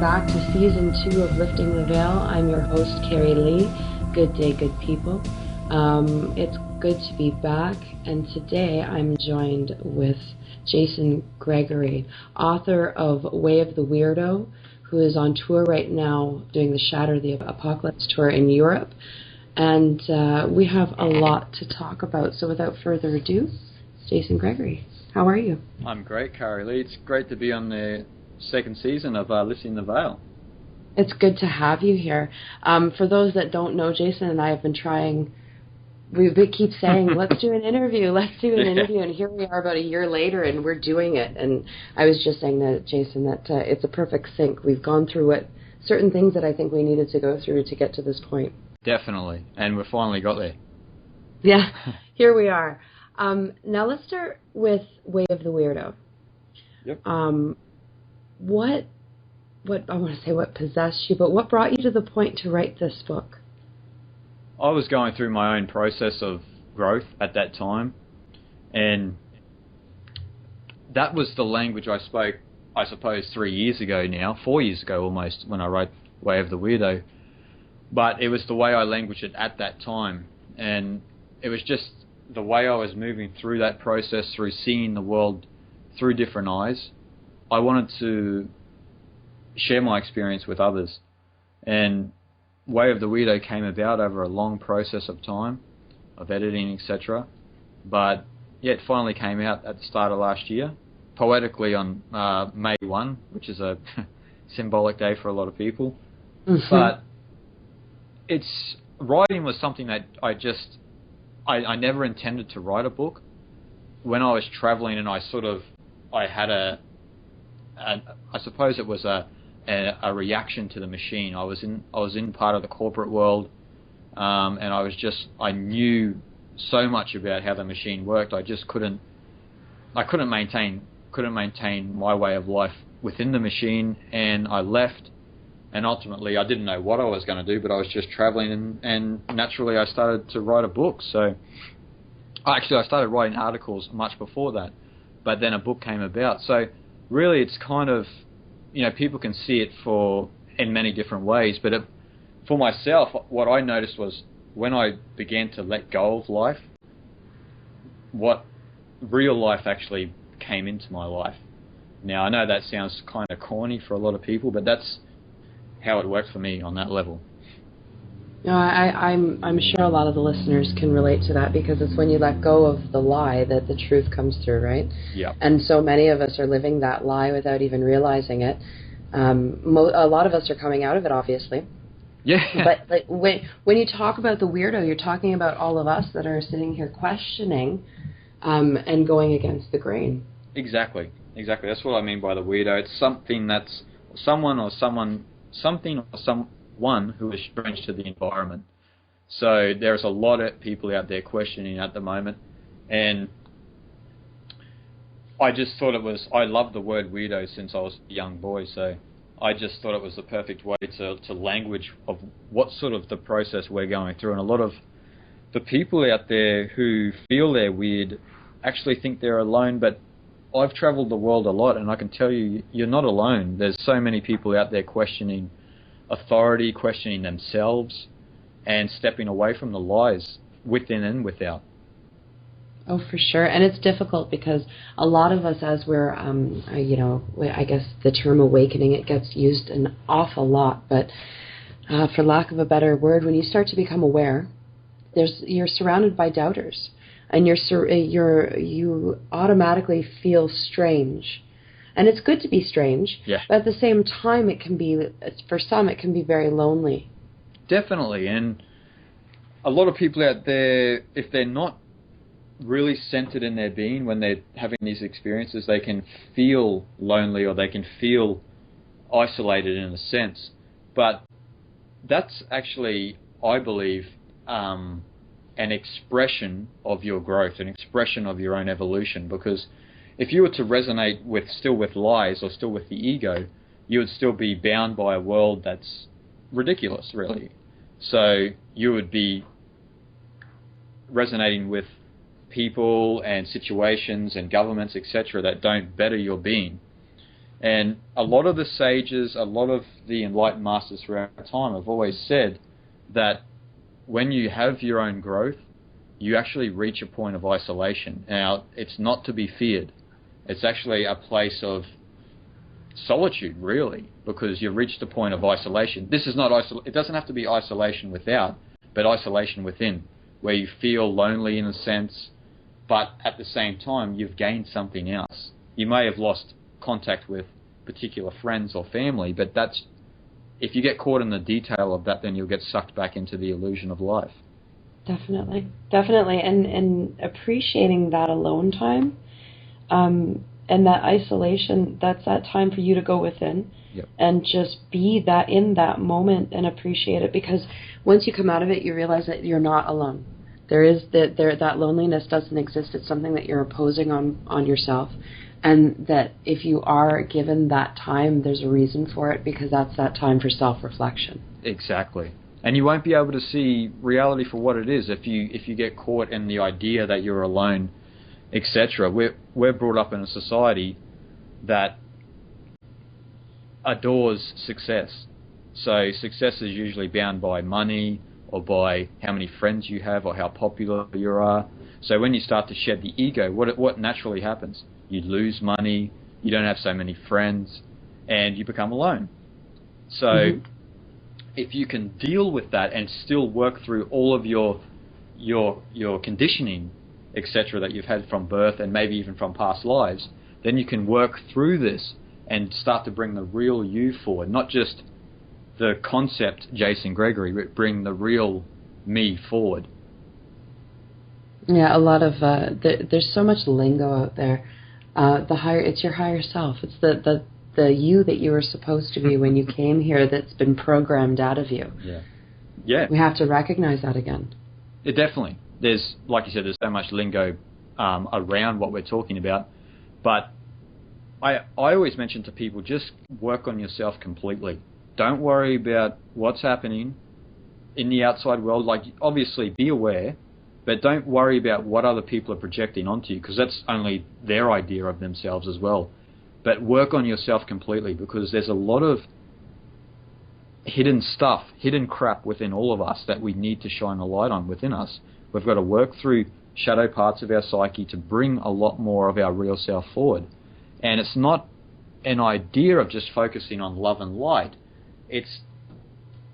back to Season 2 of Lifting the Veil. I'm your host, Cari-Lee. Good day, good people. It's good to be back, and today I'm joined with Jason Gregory, author of Way of the Weirdo, who is on tour right now doing the Shatter the Apocalypse tour in Europe. And we have a lot to talk about, so without further ado, Jason Gregory, how are you? I'm great, Cari-Lee. It's great to be on the second season of Lifting the Veil. It's good to have you here. For those that don't know, Jason and I have been trying, we keep saying, let's do an interview, and here we are about a year later, and we're doing it. And I was just saying that, Jason, that it's a perfect sync. We've gone through certain things that I think we needed to go through to get to this point. Definitely, and we finally got there. Yeah, here we are. Now let's start with Way of the Weirdo. Yep. What I want to say what possessed you, but what brought you to the point to write this book? I was going through my own process of growth at that time, and that was the language I spoke, I suppose, 4 years ago, almost, when I wrote Way of the Weirdo. But it was the way I languaged it at that time, and it was just the way I was moving through that process, through seeing the world through different eyes. I wanted to share my experience with others, and Way of the Weirdo came about over a long process of time, of editing, etc. But yeah, it finally came out at the start of last year, poetically on May 1, which is a symbolic day for a lot of people. Mm-hmm. But writing was something that I never intended to write a book. When I was traveling, and I had I suppose it was a reaction to the machine. I was in part of the corporate world, and I knew so much about how the machine worked. I couldn't maintain my way of life within the machine, and I left. And ultimately, I didn't know what I was going to do, but I was just traveling, and naturally I started to write a book. So actually, I started writing articles much before that, but then a book came about. So really, it's kind of, people can see it in many different ways, but for myself, what I noticed was when I began to let go of life, what real life actually came into my life. Now, I know that sounds kind of corny for a lot of people, but that's how it worked for me on that level. No, I'm sure a lot of the listeners can relate to that, because it's when you let go of the lie that the truth comes through, right? Yeah. And so many of us are living that lie without even realizing it. A lot of us are coming out of it, obviously. Yeah. But when you talk about the weirdo, you're talking about all of us that are sitting here questioning and going against the grain. Exactly. That's what I mean by the weirdo. It's something that's someone who is strange to the environment. So there's a lot of people out there questioning at the moment, and I just thought I love the word weirdo since I was a young boy, so I just thought it was the perfect way to language of what sort of the process we're going through. And a lot of the people out there who feel they're weird actually think they're alone, but I've traveled the world a lot, and I can tell you, you're not alone. There's so many people out there questioning authority, questioning themselves, and stepping away from the lies within and without. Oh, for sure. And it's difficult because a lot of us, as we're, I guess the term awakening, it gets used an awful lot, but for lack of a better word, when you start to become aware, you're surrounded by doubters. And you automatically feel strange, and it's good to be strange. Yeah. But at the same time, for some it can be very lonely. Definitely, and a lot of people out there, if they're not really centered in their being when they're having these experiences, they can feel lonely, or they can feel isolated in a sense. But that's actually, I believe, an expression of your growth, an expression of your own evolution. Because if you were to resonate still with lies, or still with the ego, you would still be bound by a world that's ridiculous, really. So you would be resonating with people and situations and governments, etc., that don't better your being. And a lot of the sages, a lot of the enlightened masters throughout time have always said that when you have your own growth, you actually reach a point of isolation. Now, it's not to be feared. It's actually a place of solitude, really, because you've reached a point of isolation. This is not it doesn't have to be isolation without, but isolation within, where you feel lonely in a sense, but at the same time, you've gained something else. You may have lost contact with particular friends or family, but if you get caught in the detail of that, then you'll get sucked back into the illusion of life. Definitely. And appreciating that alone time, and that isolation, that's that time for you to go within. Yep. And just be that in that moment and appreciate it, because once you come out of it, you realize that you're not alone. That loneliness doesn't exist. It's something that you're imposing on yourself, and that if you are given that time, there's a reason for it, because that's that time for self-reflection. Exactly. And you won't be able to see reality for what it is if you get caught in the idea that you're alone, etc. We're brought up in a society that adores success. So success is usually bound by money or by how many friends you have or how popular you are. So when you start to shed the ego, what naturally happens? You lose money, you don't have so many friends, and you become alone. So if you can deal with that and still work through all of your conditioning, etc., that you've had from birth and maybe even from past lives, then you can work through this and start to bring the real you forward, not just the concept Jason Gregory, but bring the real me forward. Yeah, a lot of there's so much lingo out there. It's your higher self. It's the you that you were supposed to be when you came here, that's been programmed out of you. Yeah. We have to recognize that again. It definitely. There's, like you said, there's so much lingo around what we're talking about, but I always mention to people, just work on yourself completely. Don't worry about what's happening in the outside world. Like, obviously, be aware, but don't worry about what other people are projecting onto you, because that's only their idea of themselves as well. But work on yourself completely, because there's a lot of hidden stuff, hidden crap within all of us that we need to shine a light on within us. We've got to work through shadow parts of our psyche to bring a lot more of our real self forward. And it's not an idea of just focusing on love and light. It's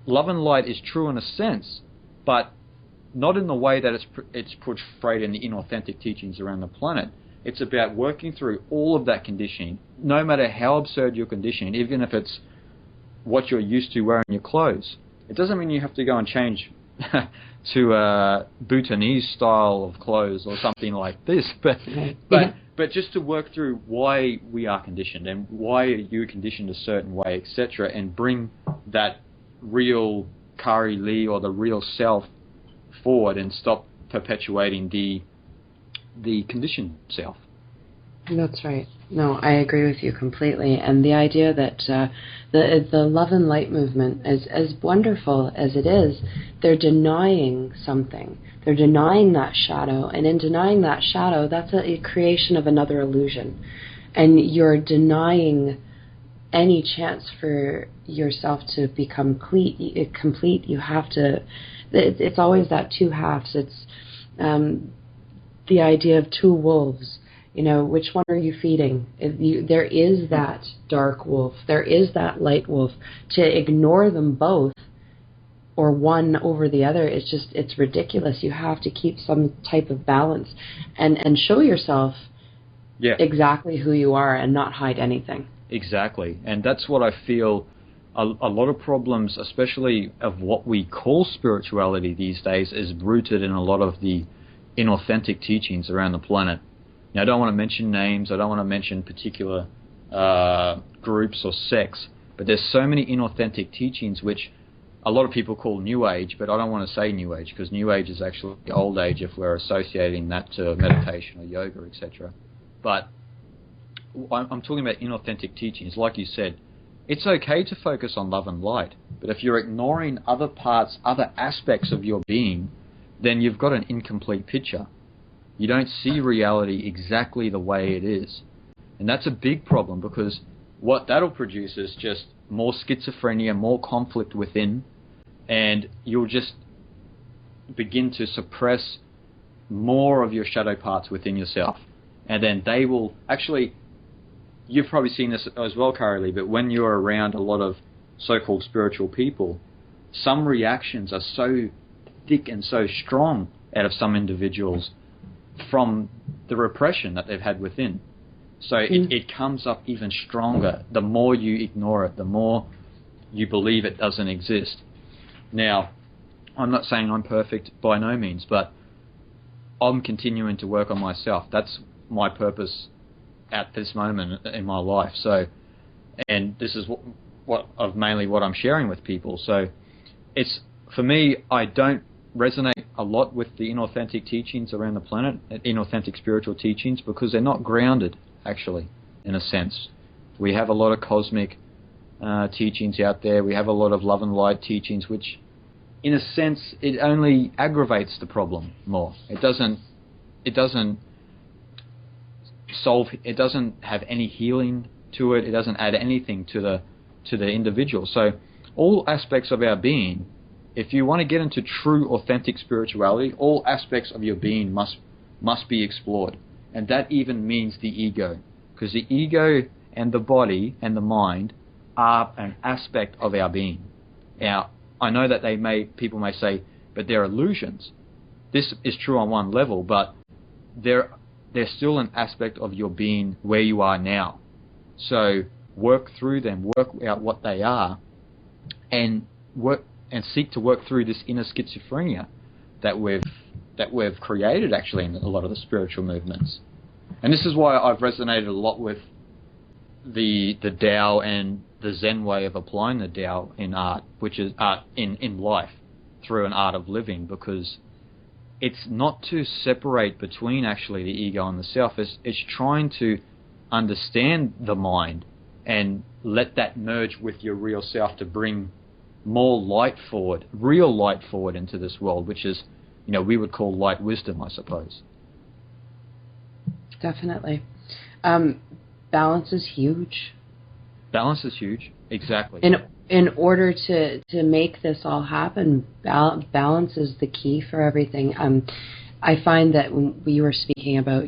love and light is true in a sense, but not in the way that it's portrayed in the inauthentic teachings around the planet. It's about working through all of that conditioning, no matter how absurd your conditioning, even if it's what you're used to wearing your clothes. It doesn't mean you have to go and change to a Bhutanese style of clothes or something like this, but just to work through why we are conditioned and why you're conditioned a certain way, etc., and bring that real Cari-Lee or the real self forward and stop perpetuating the conditioned self. That's right. No, I agree with you completely. And the idea that the love and light movement, as wonderful as it is, they're denying something. They're denying that shadow. And in denying that shadow, that's a creation of another illusion. And you're denying any chance for yourself to become complete. You have to... It's always that two halves. It's the idea of two wolves. You know, which one are you feeding? There is that dark wolf. There is that light wolf. To ignore them both or one over the other, it's ridiculous. You have to keep some type of balance and show yourself exactly who you are and not hide anything. Exactly. And that's what I feel a lot of problems, especially of what we call spirituality these days, is rooted in a lot of the inauthentic teachings around the planet. Now, I don't want to mention names, I don't want to mention particular groups or sects, but there's so many inauthentic teachings which a lot of people call New Age, but I don't want to say New Age, because New Age is actually Old Age if we're associating that to meditation or yoga, etc. But I'm talking about inauthentic teachings. Like you said, it's okay to focus on love and light, but if you're ignoring other parts, other aspects of your being, then you've got an incomplete picture. You don't see reality exactly the way it is. And that's a big problem, because what that'll produce is just more schizophrenia, more conflict within, and you'll just begin to suppress more of your shadow parts within yourself. And then they will actually, you've probably seen this as well, Cari-Lee, but when you're around a lot of so-called spiritual people, some reactions are so thick and so strong out of some individuals from the repression that they've had within. So it comes up even stronger the more you ignore it, the more you believe it doesn't exist. Now, I'm not saying I'm perfect by no means, but I'm continuing to work on myself. That's my purpose at this moment in my life. So, and this is what I'm sharing with people. So, it's, for me, I don't resonate a lot with the inauthentic teachings around the planet, inauthentic spiritual teachings, because they're not grounded, actually, in a sense. We have a lot of cosmic teachings out there. We have a lot of love and light teachings, which, in a sense, it only aggravates the problem more. It doesn't solve. It doesn't have any healing to it. It doesn't add anything to the individual. So, all aspects of our being, if you want to get into true, authentic spirituality, all aspects of your being must be explored. And that even means the ego. Because the ego and the body and the mind are an aspect of our being. Now, I know that people may say, but they're illusions. This is true on one level, but they're still an aspect of your being where you are now. So work through them, work out what they are, and seek to work through this inner schizophrenia that we've created, actually, in a lot of the spiritual movements. And this is why I've resonated a lot with the Tao and the Zen way of applying the Tao in art, which is art in life, through an art of living, because it's not to separate between actually the ego and the self. It's trying to understand the mind and let that merge with your real self to bring more light forward, real light forward into this world, which is, we would call light wisdom, I suppose. Definitely. Balance is huge. Balance is huge, exactly. In order to make this all happen, balance is the key for everything. I find that when we were speaking about,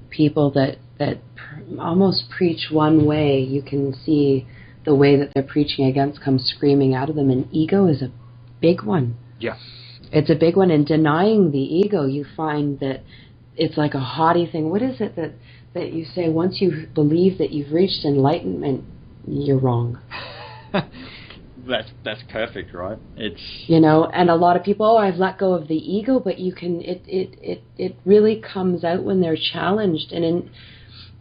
people that almost preach one way, you can see the way that they're preaching against comes screaming out of them, and ego is a big one. Yeah. It's a big one, and denying the ego, you find that it's like a haughty thing. What is it that you say, once you believe that you've reached enlightenment, you're wrong? That's perfect, right? It's and a lot of people, I've let go of the ego, but you can it really comes out when they're challenged, and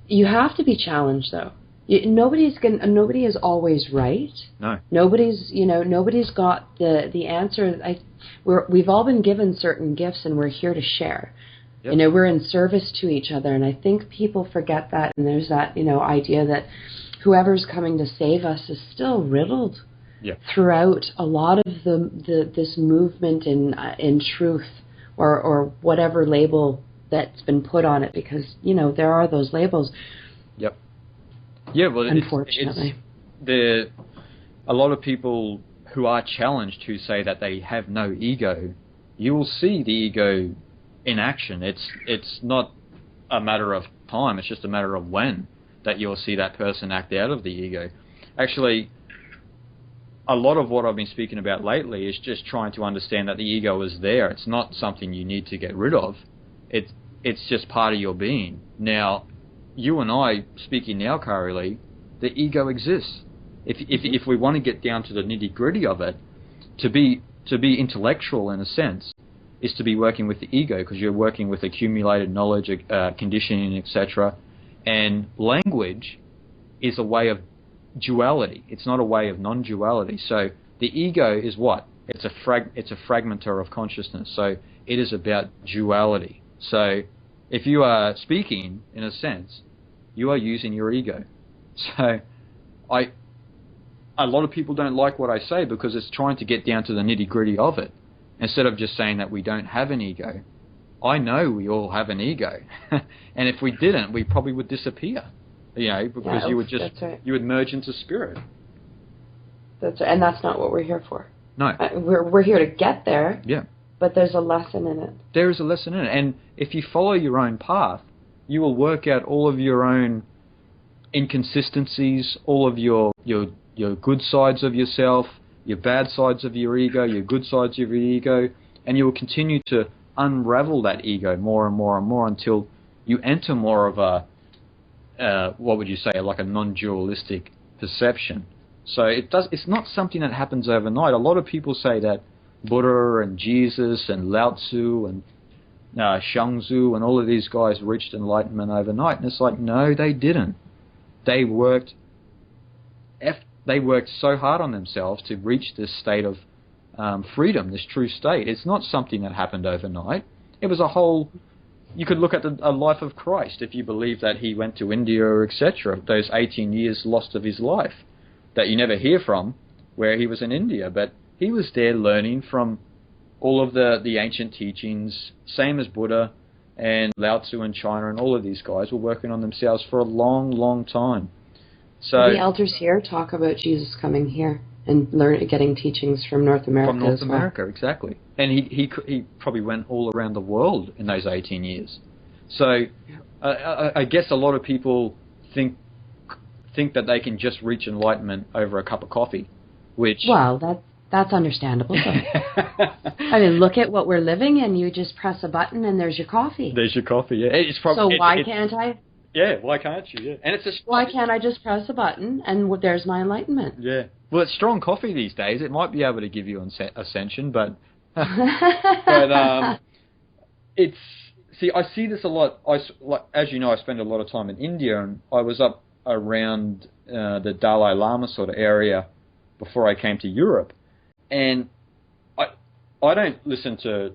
you have to be challenged though. Nobody is always right. No. Nobody's got the answer. We've all been given certain gifts, and we're here to share. Yep. We're in service to each other, and I think people forget that. And there's that idea that whoever's coming to save us is still riddled. Yeah. Throughout a lot of this movement in truth or whatever label that's been put on it, because there are those labels. Yep. Yeah, well, unfortunately, a lot of people who are challenged, who say that they have no ego, you will see the ego in action. It's not a matter of time, it's just a matter of when that you'll see that person act out of the ego. Actually, a lot of what I've been speaking about lately is just trying to understand that the ego is there. It's not something you need to get rid of. It's just part of your being. Now, you and I speaking now, Cari-Lee, the ego exists. If we want to get down to the nitty-gritty of it, to be intellectual in a sense is to be working with the ego, because you're working with accumulated knowledge, conditioning, etc. And language is a way of duality. It's not a way of non-duality. So the ego is what? It's a fragmenter of consciousness. So it is about duality. So if you are speaking, in a sense, you are using your ego. So a lot of people don't like what I say, because it's trying to get down to the nitty-gritty of it, instead of just saying that we don't have an ego. I know we all have an ego. And if we didn't, we probably would disappear. because you would just that's right. you would merge into spirit. That's right. And that's not what we're here for. No, we're here to get there. Yeah, but there's a lesson in it. There is a lesson in it, and if you follow your own path, you will work out all of your own inconsistencies, all of your good sides of yourself, your bad sides of your ego, your good sides of your ego, and you will continue to unravel that ego more and more and more until you enter more of a, what would you say, like a non-dualistic perception. So it's not something that happens overnight. A lot of people say that Buddha and Jesus and Lao Tzu and Shangzu and all of these guys reached enlightenment overnight, and it's like, no, they didn't. They worked so hard on themselves to reach this state of freedom, this true state. It's not something that happened overnight. It was a whole... You could look at a life of Christ if you believe that he went to India or etc. Those 18 years lost of his life that you never hear from, where he was in India. But he was there learning from all of the ancient teachings, same as Buddha and Lao Tzu in China, and all of these guys were working on themselves for a long, long time. So the elders here talk about Jesus coming here and getting teachings from North America. From North America, exactly. And he probably went all around the world in those 18 years. So I guess a lot of people think that they can just reach enlightenment over a cup of coffee, which... Well, that's understandable. I mean, look at what we're living in. You just press a button and there's your coffee. There's your coffee, yeah. So why can't I? Yeah, why can't you? Yeah, and why can't I just press a button and there's my enlightenment? Yeah. Well, it's strong coffee these days. It might be able to give you ascension, but it's... See, I see this a lot. As you know, I spend a lot of time in India, and I was up around the Dalai Lama sort of area before I came to Europe. And I don't listen to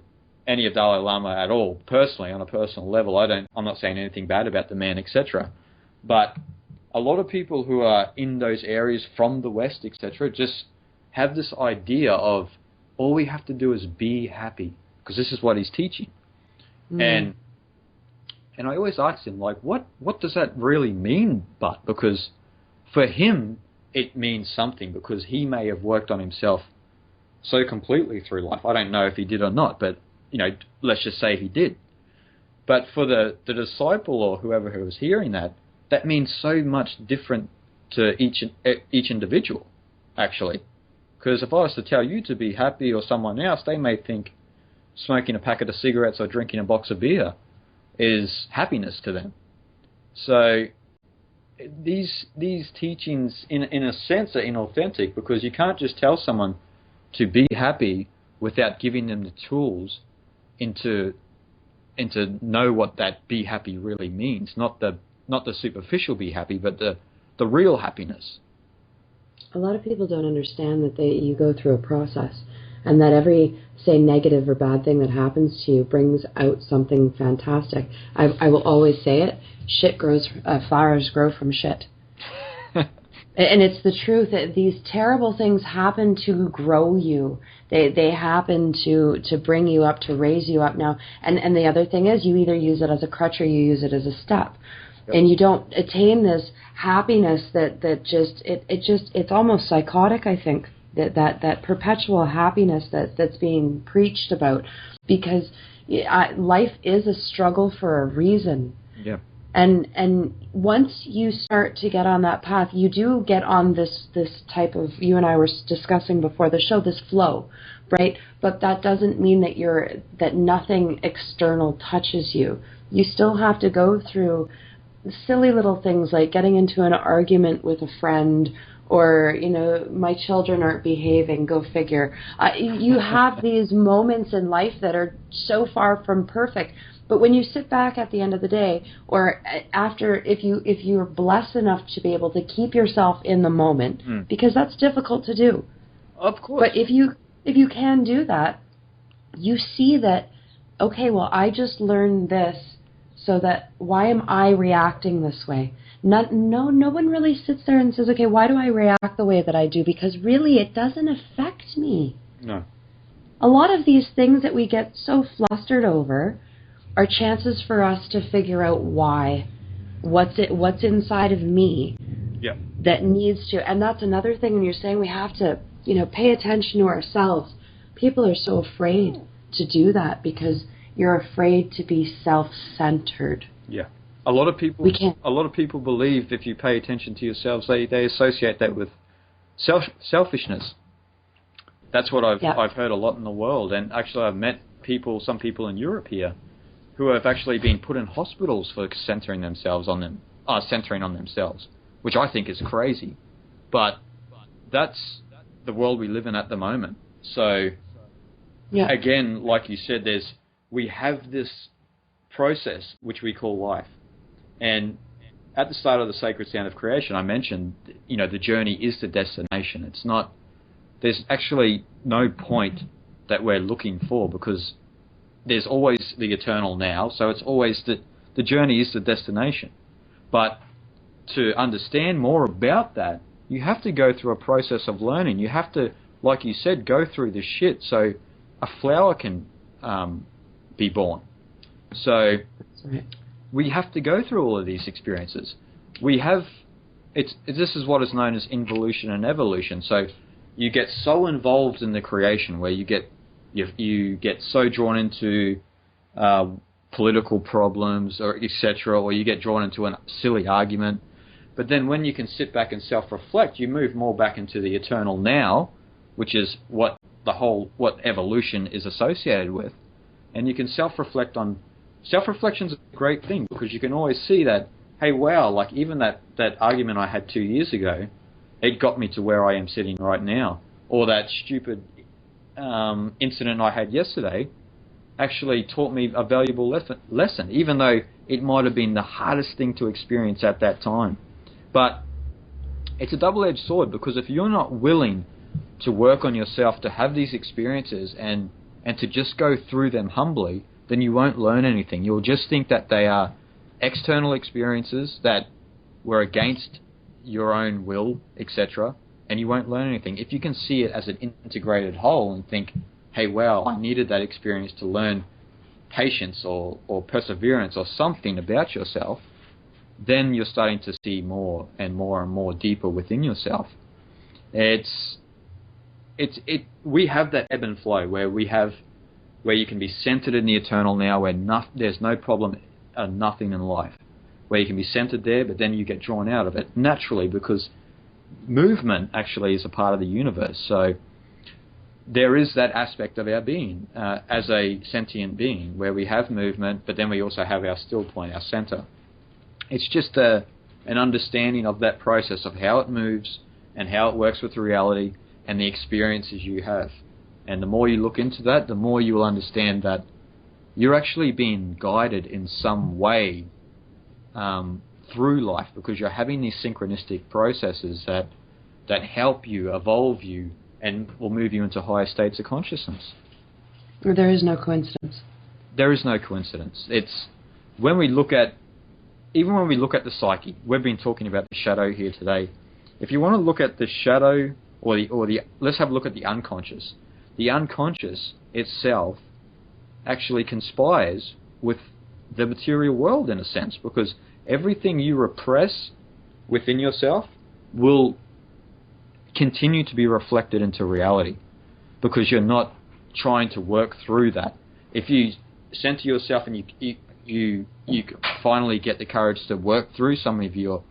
any of Dalai Lama at all, personally, on a personal level. I'm not saying anything bad about the man, etc. But a lot of people who are in those areas from the West, etc., just have this idea of all we have to do is be happy, because this is what he's teaching. And I always ask him, like, what does that really mean? But because for him, it means something, because he may have worked on himself so completely through life. I don't know if he did or not, but let's just say he did. But for the disciple or whoever who was hearing that means so much different to each individual, actually. Because if I was to tell you to be happy or someone else, they may think smoking a packet of cigarettes or drinking a box of beer is happiness to them. So these teachings, in a sense, are inauthentic, because you can't just tell someone to be happy without giving them the tools into know what that be happy really means. Not the superficial be happy, but the real happiness. A lot of people don't understand that you go through a process, and that every, say, negative or bad thing that happens to you brings out something fantastic. I will always say it: flowers grow from shit. And it's the truth that these terrible things happen to grow you. They happen to bring you up, to raise you up now. And the other thing is, you either use it as a crutch or you use it as a step. Yep. And you don't attain this happiness it's almost psychotic, I think, that perpetual happiness that's being preached about, because life is a struggle for a reason. Yeah. And once you start to get on that path, you do get on this type of, you and I were discussing before the show, this flow, right? But that doesn't mean that nothing external touches you. You still have to go through silly little things like getting into an argument with a friend, or, my children aren't behaving, go figure. You have these moments in life that are so far from perfect. But when you sit back at the end of the day, or after, if you're blessed enough to be able to keep yourself in the moment, because that's difficult to do. Of course. But if you can do that, you see that, okay, well, I just learned this, so that why am I reacting this way? No one really sits there and says, okay, why do I react the way that I do? Because really, it doesn't affect me. No. A lot of these things that we get so flustered over are chances for us to figure out why what's inside of me Yeah. that needs to, and that's another thing when you're saying we have to, pay attention to ourselves. People are so afraid to do that because you're afraid to be self-centered. Yeah. A lot of people believe if you pay attention to yourselves, they associate that with selfishness. That's what I've heard a lot in the world, and actually I've met some people in Europe here, who have actually been put in hospitals for centering on themselves, which I think is crazy. But that's the world we live in at the moment. So, again, like you said, we have this process which we call life. And at the start of the Sacred Sound of Creation, I mentioned, the journey is the destination. There's actually no point that we're looking for, because there's always the eternal now. So it's always the journey is the destination. But to understand more about that, you have to go through a process of learning. You have to, like you said, go through the shit so a flower can be born. So we have to go through all of these experiences. This is what is known as involution and evolution. So you get so involved in the creation where you get so drawn into political problems or etc., or you get drawn into a silly argument. But then when you can sit back and self-reflect, you move more back into the eternal now, which is what evolution is associated with. And you can self-reflect on... Self-reflection's a great thing, because you can always see that, hey, wow, like even that argument I had 2 years ago, it got me to where I am sitting right now. Or that stupid incident I had yesterday actually taught me a valuable lesson, even though it might have been the hardest thing to experience at that time. But it's a double-edged sword, because if you're not willing to work on yourself, to have these experiences and to just go through them humbly, then you won't learn anything. You'll just think that they are external experiences that were against your own will, etc., and you won't learn anything. If you can see it as an integrated whole and think, hey, wow, I needed that experience to learn patience or perseverance or something about yourself, then you're starting to see more and more and more deeper within yourself. We have that ebb and flow where you can be centered in the eternal now, where there's no problem, nothing in life, where you can be centered there, but then you get drawn out of it naturally, because movement actually is a part of the universe. So there is that aspect of our being as a sentient being, where we have movement, but then we also have our still point, our center. It's just an understanding of that process of how it moves and how it works with reality and the experiences you have. And the more you look into that, the more you will understand that you're actually being guided in some way through life, because you're having these synchronistic processes that help you, evolve you, and will move you into higher states of consciousness. There is no coincidence. There is no coincidence. It's when we look at the psyche, we've been talking about the shadow here today. If you want to look at the shadow, let's have a look at the unconscious. The unconscious itself actually conspires with the material world in a sense, because everything you repress within yourself will continue to be reflected into reality, because you're not trying to work through that. If you center yourself and you finally get the courage to work through some of your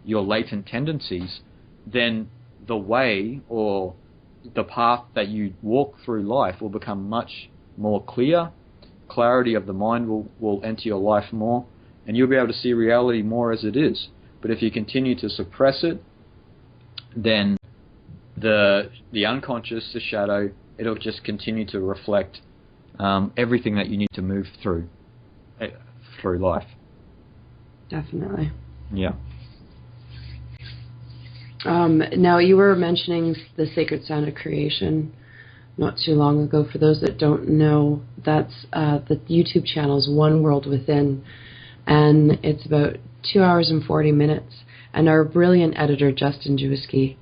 latent tendencies, then the way or the path that you walk through life will become much more clear. Clarity of the mind will enter your life more, and you'll be able to see reality more as it is. But if you continue to suppress it, then the unconscious, the shadow, it'll just continue to reflect everything that you need to move through life. Definitely. Yeah. Now, you were mentioning the Sacred Sound of Creation not too long ago. For those that don't know, that's the YouTube channel is One World Within, and it's about 2 hours and 40 minutes. And our brilliant editor, Justin Jewski,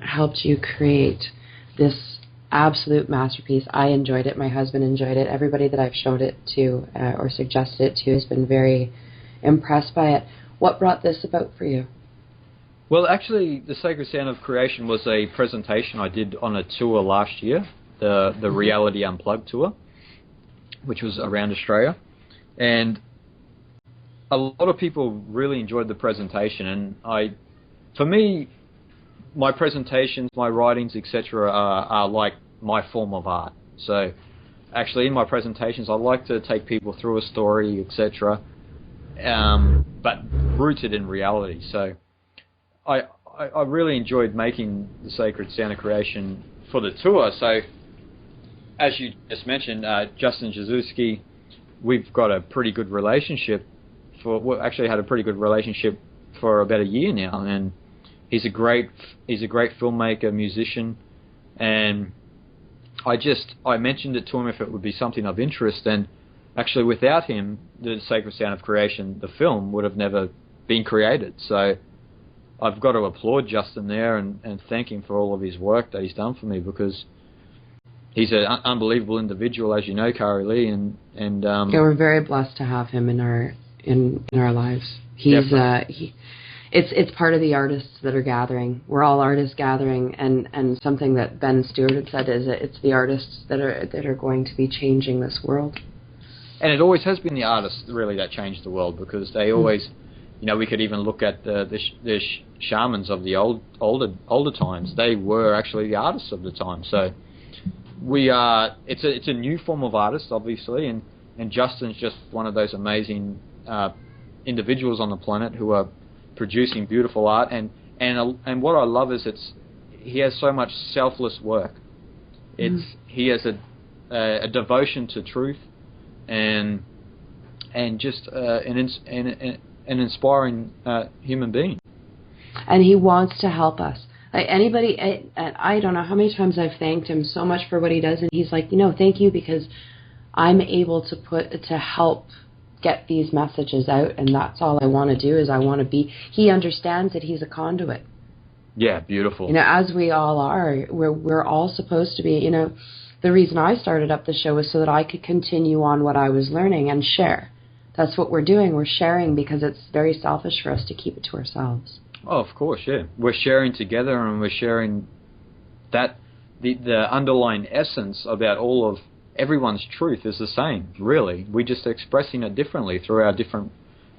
helped you create this absolute masterpiece. I enjoyed it. My husband enjoyed it. Everybody that I've showed it to or suggested it to has been very impressed by it. What brought this about for you? Well, actually, the Sacred Sound of Creation was a presentation I did on a tour last year, the Reality Unplugged tour, which was around Australia. And a lot of people really enjoyed the presentation. And for me, my presentations, my writings, etc., are like my form of art. So actually, in my presentations, I like to take people through a story, etc., but rooted in reality. So I really enjoyed making the Sacred Sound of Creation for the tour. So as you just mentioned, Justin Jazuski, we've got a pretty good relationship. We've actually had a pretty good relationship for about a year now, and he's a great filmmaker, musician, and I mentioned it to him if it would be something of interest, and actually without him, the Sacred Sound of Creation, the film, would have never been created. So I've got to applaud Justin there and thank him for all of his work that he's done for me, because he's an unbelievable individual, as you know, Cari-Lee, and yeah, we're very blessed to have him in our lives. It's part of the artists that are gathering. We're all artists gathering, and something that Ben Stewart had said is that it's the artists that are going to be changing this world. And it always has been the artists really that changed the world, because they always, we could even look at the shamans of the older times. They were actually the artists of the time. So it's a new form of artist, obviously, and Justin's just one of those amazing individuals on the planet who are producing beautiful art, and what I love is he has so much selfless work. He has a devotion to truth, and just an inspiring human being. And he wants to help us. I don't know how many times I've thanked him so much for what he does, and he's like, thank you, because I'm able to help get these messages out, and that's all I want to do. Is I want to be. He understands that he's a conduit. Yeah, beautiful. As we all are, we're all supposed to be. The reason I started up the show was so that I could continue on what I was learning and share. That's what we're doing. We're sharing, because it's very selfish for us to keep it to ourselves. Oh, of course, yeah. We're sharing together, and we're sharing that the underlying essence about all of everyone's truth is the same, really. We're just expressing it differently through our different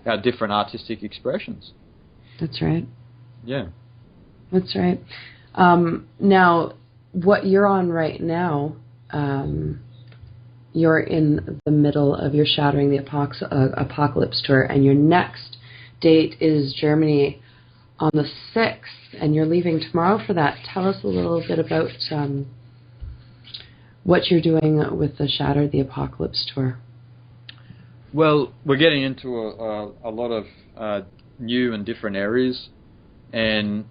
artistic expressions. That's right. Yeah. That's right. Now, what you're on right now, you're in the middle of your Shattering the Apocalypse tour, and your next date is Germany on the 6th, and you're leaving tomorrow for that. Tell us a little bit about what you're doing with the Shatter the Apocalypse tour. Well, we're getting into a lot of new and different areas, and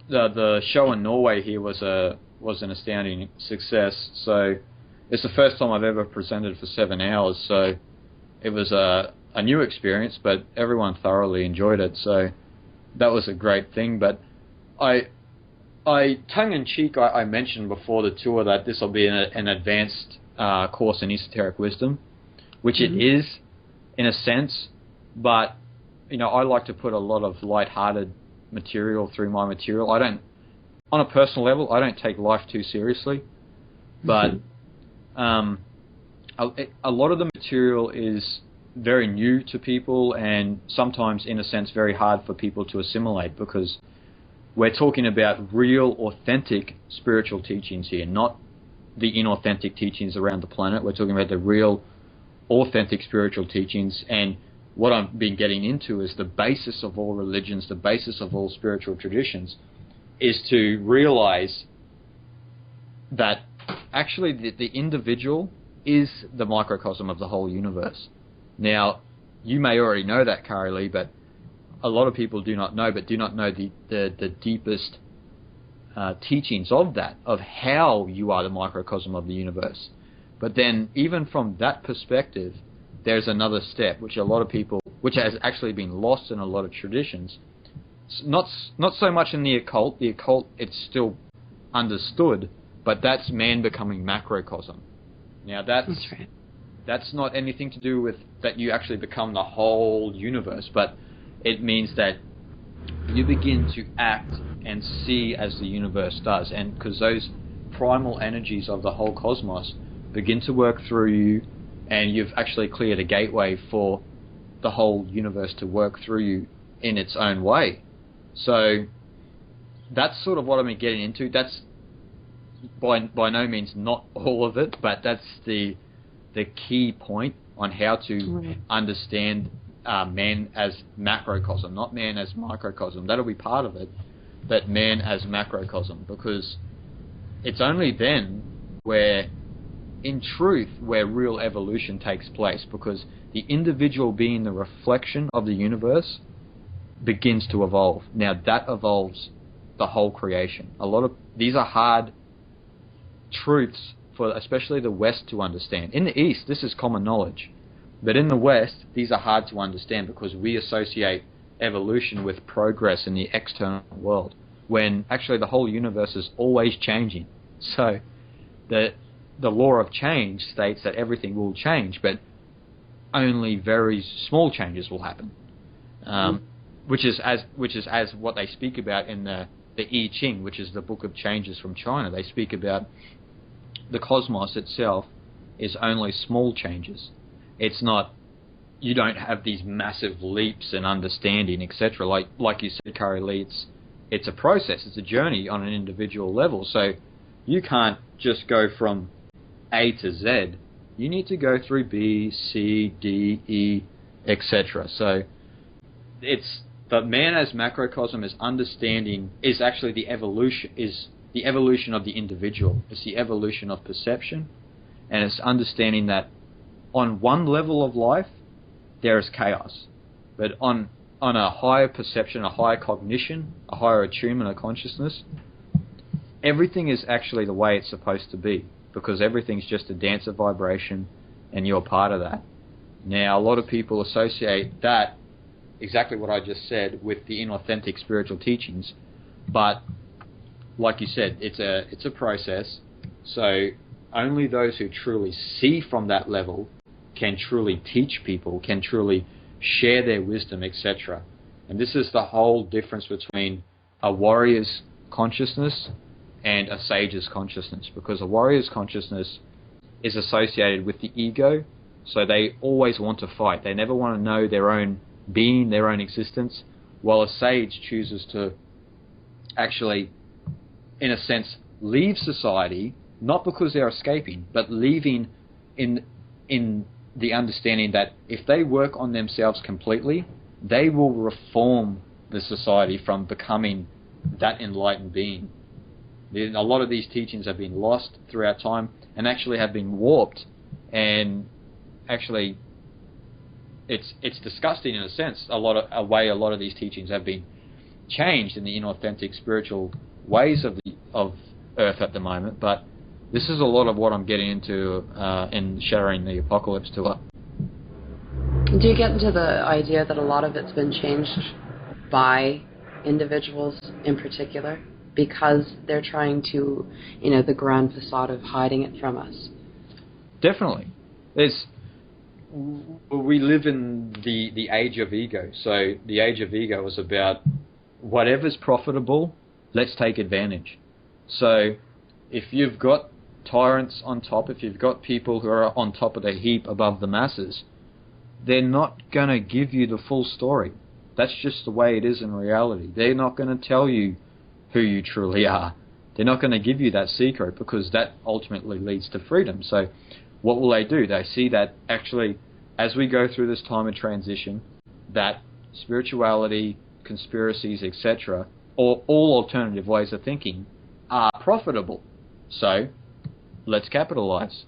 the show in Norway here was an astounding success. So it's the first time I've ever presented for 7 hours, so it was a new experience, but everyone thoroughly enjoyed it, so that was a great thing. But I tongue-in-cheek, I mentioned before the tour that this will be an advanced course in esoteric wisdom, which it is, in a sense, but I like to put a lot of light-hearted material through my material. On a personal level, I don't take life too seriously, but a lot of the material is very new to people, and sometimes, in a sense, very hard for people to assimilate, because we're talking about real, authentic spiritual teachings here, not the inauthentic teachings around the planet. We're talking about the real, authentic spiritual teachings, and what I've been getting into is the basis of all religions, the basis of all spiritual traditions, is to realize that actually the individual is the microcosm of the whole universe. Now, you may already know that, Cari-Lee, but a lot of people do not know the deepest teachings of that, of how you are the microcosm of the universe. But then, even from that perspective, there's another step, which has actually been lost in a lot of traditions. Not so much in the occult. The occult, it's still understood, but that's man becoming macrocosm. Now that's right. That's not anything to do with that you actually become the whole universe, but It means that you begin to act and see as the universe does, and because those primal energies of the whole cosmos begin to work through you, and you've actually cleared a gateway for the whole universe to work through you in its own way. So that's sort of what I've been getting into. That's by no means not all of it, but that's the key point on how to understand man as macrocosm, not man as microcosm. That'll be part of it, but man as macrocosm, because it's only then where, in truth, where real evolution takes place, because the individual being the reflection of the universe begins to evolve. Now that evolves the whole creation. A lot of these are hard truths for especially the West to understand. In the East, this is common knowledge. But in the West, these are hard to understand because we associate evolution with progress in the external world, when actually the whole universe is always changing. So the law of change states that everything will change, but only very small changes will happen. Which is as what they speak about in the I Ching, which is the book of changes from China. They speak about the cosmos itself is only small changes. It's not, you don't have these massive leaps in understanding, etc. Like you said, Cari-Lee, it's a process, it's a journey on an individual level. So you can't just go from A to Z. You need to go through B, C, D, E, etc. So but man as macrocosm is understanding, is actually the evolution of the individual. It's the evolution of perception, and it's understanding that on one level of life there is chaos, but on a higher perception, a higher cognition, a higher attunement of consciousness, everything is actually the way it's supposed to be, because everything's just a dance of vibration and you're part of that. Now a lot of people associate that, exactly what I just said, with the inauthentic spiritual teachings, but like you said, it's a process. So only those who truly see from that level can truly teach people, can truly share their wisdom, etc. And this is the whole difference between a warrior's consciousness and a sage's consciousness, because a warrior's consciousness is associated with the ego, so they always want to fight. They never want to know their own being, their own existence, while a sage chooses to actually, in a sense, leave society, not because they're escaping, but leaving in the understanding that if they work on themselves completely, they will reform the society from becoming that enlightened being. A lot of these teachings have been lost throughout time and actually have been warped, and actually it's disgusting in a sense, a lot of these teachings have been changed in the inauthentic spiritual ways of Earth at the moment. But this is a lot of what I'm getting into in Shattering the Apocalypse tour. Do you get into the idea that a lot of it's been changed by individuals in particular, because they're trying to, the grand facade of hiding it from us? Definitely. We live in the age of ego. So the age of ego is about whatever's profitable, let's take advantage. So if you've got tyrants on top, if you've got people who are on top of the heap above the masses, they're not going to give you the full story. That's just the way it is in reality. They're not going to tell you who you truly are. They're not going to give you that secret, because that ultimately leads to freedom. So what will they do? They see that actually, as we go through this time of transition, that spirituality, conspiracies, etc., or all alternative ways of thinking are profitable. So let's capitalize.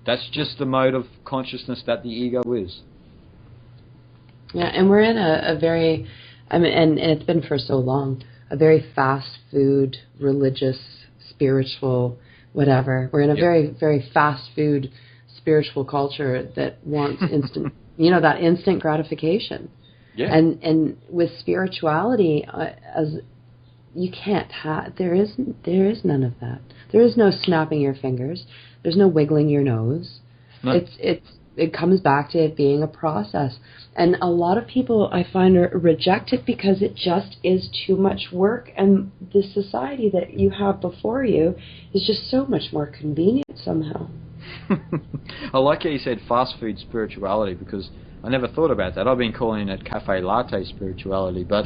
That's just the mode of consciousness that the ego is. Yeah, and we're in a very, and it's been for so long, a very fast food, religious, spiritual, whatever. We're in a very, very fast food, spiritual culture that wants instant, that instant gratification. Yeah. And with spirituality, as you can't have, there is none of that. There is no snapping your fingers. There's no wiggling your nose. No. it comes back to it being a process. And a lot of people, I find, reject it because it just is too much work, and the society that you have before you is just so much more convenient somehow. I like how you said fast food spirituality, because I never thought about that. I've been calling it cafe latte spirituality, but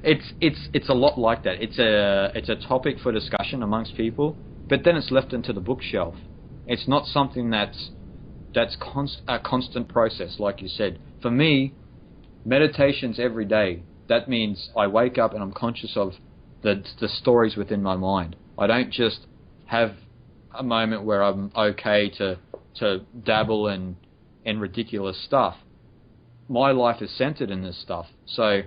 it's a lot like that. It's a topic for discussion amongst people, but then it's left into the bookshelf. It's not something that's a constant process, like you said. For me, meditation's every day. That means I wake up and I'm conscious of the stories within my mind. I don't just have a moment where I'm okay to dabble in ridiculous stuff. My life is centered in this stuff. So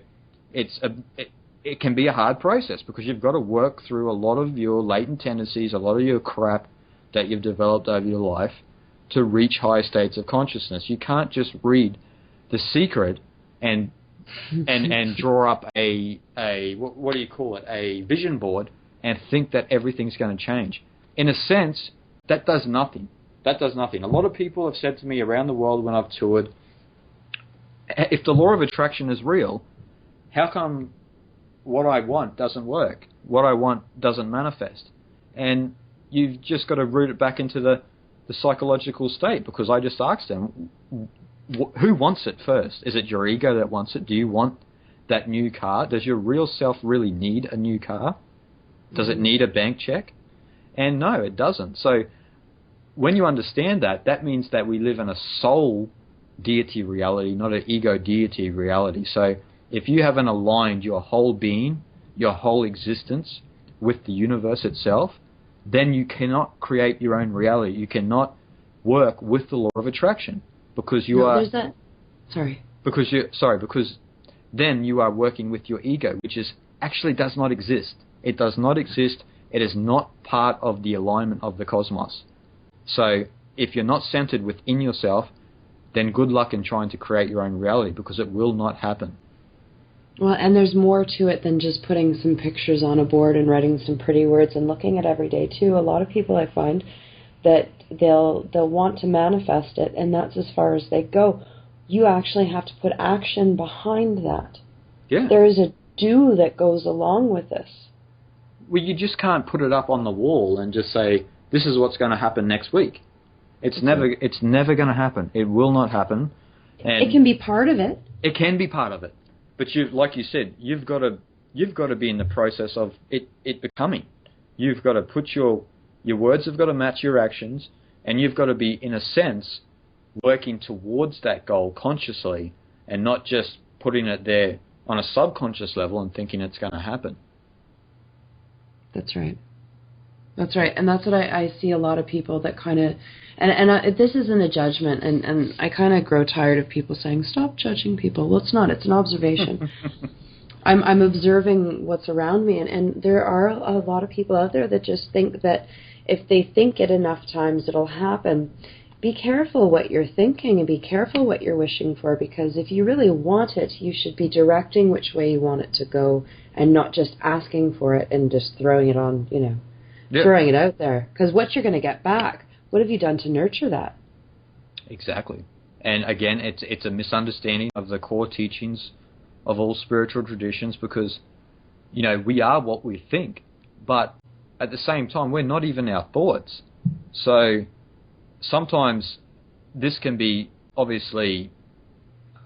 it can be a hard process, because you've got to work through a lot of your latent tendencies, a lot of your crap that you've developed over your life to reach high states of consciousness. You can't just read The Secret and draw up a what do you call it, a vision board, and think that everything's going to change. In a sense, that does nothing. That does nothing. A lot of people have said to me around the world when I've toured, if the law of attraction is real, how come what I want doesn't work? What I want doesn't manifest? And you've just got to root it back into the psychological state, because I just asked them, who wants it first? Is it your ego that wants it? Do you want that new car? Does your real self really need a new car? Does it need a bank check? And no, it doesn't. So when you understand that, that means that we live in a soul deity reality, not an ego deity reality. So if you haven't aligned your whole being, your whole existence with the universe itself, then you cannot create your own reality. You cannot work with the law of attraction, because because then you are working with your ego, which actually does not exist. It does not exist. It is not part of the alignment of the cosmos. So if you're not centered within yourself, then good luck in trying to create your own reality, because it will not happen. Well, and there's more to it than just putting some pictures on a board and writing some pretty words and looking at every day too. A lot of people, I find, that they'll want to manifest it, and that's as far as they go. You actually have to put action behind that. Yeah. There is a do that goes along with this. Well, you just can't put it up on the wall and just say, this is what's going to happen next week. It's never going to happen. It will not happen. And it can be part of it. It can be part of it. But like you said, you've got to be in the process of it becoming. You've got to put your words have got to match your actions, and you've got to be, in a sense, working towards that goal consciously, and not just putting it there on a subconscious level and thinking it's going to happen. That's right. That's right. And that's what I see a lot of people that kind of, and this isn't a judgment, and I kind of grow tired of people saying, stop judging people. Well, it's not. It's an observation. I'm observing what's around me, and there are a lot of people out there that just think that if they think it enough times, it'll happen. Be careful what you're thinking, and be careful what you're wishing for, because if you really want it, you should be directing which way you want it to go, and not just asking for it and just throwing it on, throwing it out there. Because what you're going to get back, what have you done to nurture that? Exactly. And again, it's a misunderstanding of the core teachings of all spiritual traditions, because, we are what we think, but at the same time, we're not even our thoughts. So sometimes this can be obviously,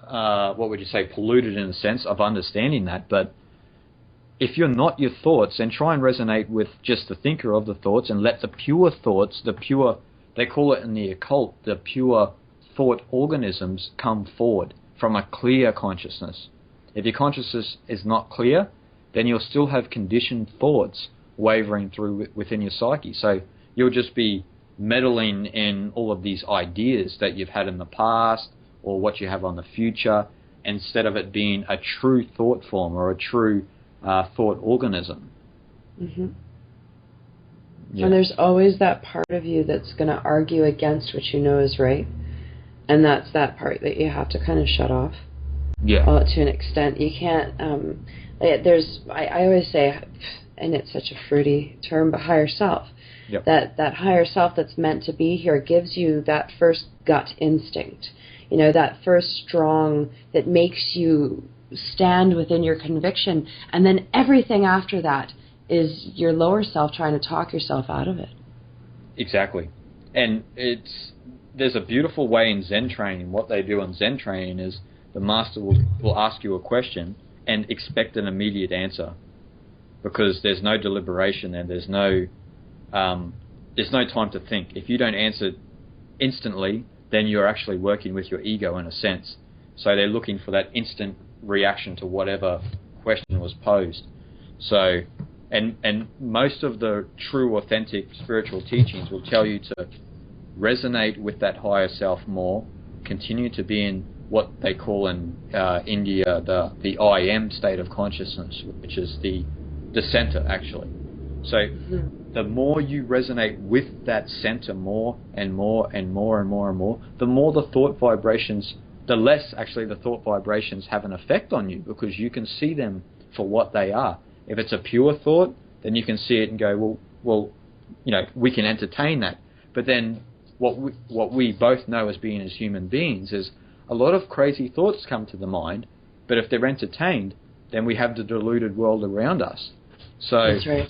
polluted in a sense of understanding that. But if you're not your thoughts, then try and resonate with just the thinker of the thoughts, and let the pure thoughts, they call it in the occult, the pure thought organisms come forward from a clear consciousness. If your consciousness is not clear, then you'll still have conditioned thoughts wavering through within your psyche. So you'll just be meddling in all of these ideas that you've had in the past, or what you have on the future, instead of it being a true thought form or a true thought organism. Mm-hmm. Yeah. And there's always that part of you that's going to argue against what you know is right, and that's that part that you have to kind of shut off. Yeah. To an extent, you can't. I always say, and it's such a fruity term, but higher self. Yep. That higher self that's meant to be here gives you that first gut instinct, that first strong that makes you stand within your conviction, and then everything after that is your lower self trying to talk yourself out of it. Exactly. And there's a beautiful way in Zen training. What they do in Zen training is the master will ask you a question and expect an immediate answer, because there's no deliberation and there's no time to think. If you don't answer instantly, then you're actually working with your ego in a sense. So they're looking for that instant reaction to whatever question was posed. So, and most of the true, authentic spiritual teachings will tell you to resonate with that higher self more, continue to be in what they call in India the I am state of consciousness, which is the center actually. So the more you resonate with that center more and more and more and more and more, the more the thought vibrations, the less actually the thought vibrations have an effect on you, because you can see them for what they are. If it's a pure thought, then you can see it and go, well, we can entertain that. But then what we both know as being as human beings is a lot of crazy thoughts come to the mind, but if they're entertained, then we have the deluded world around us. So that's right.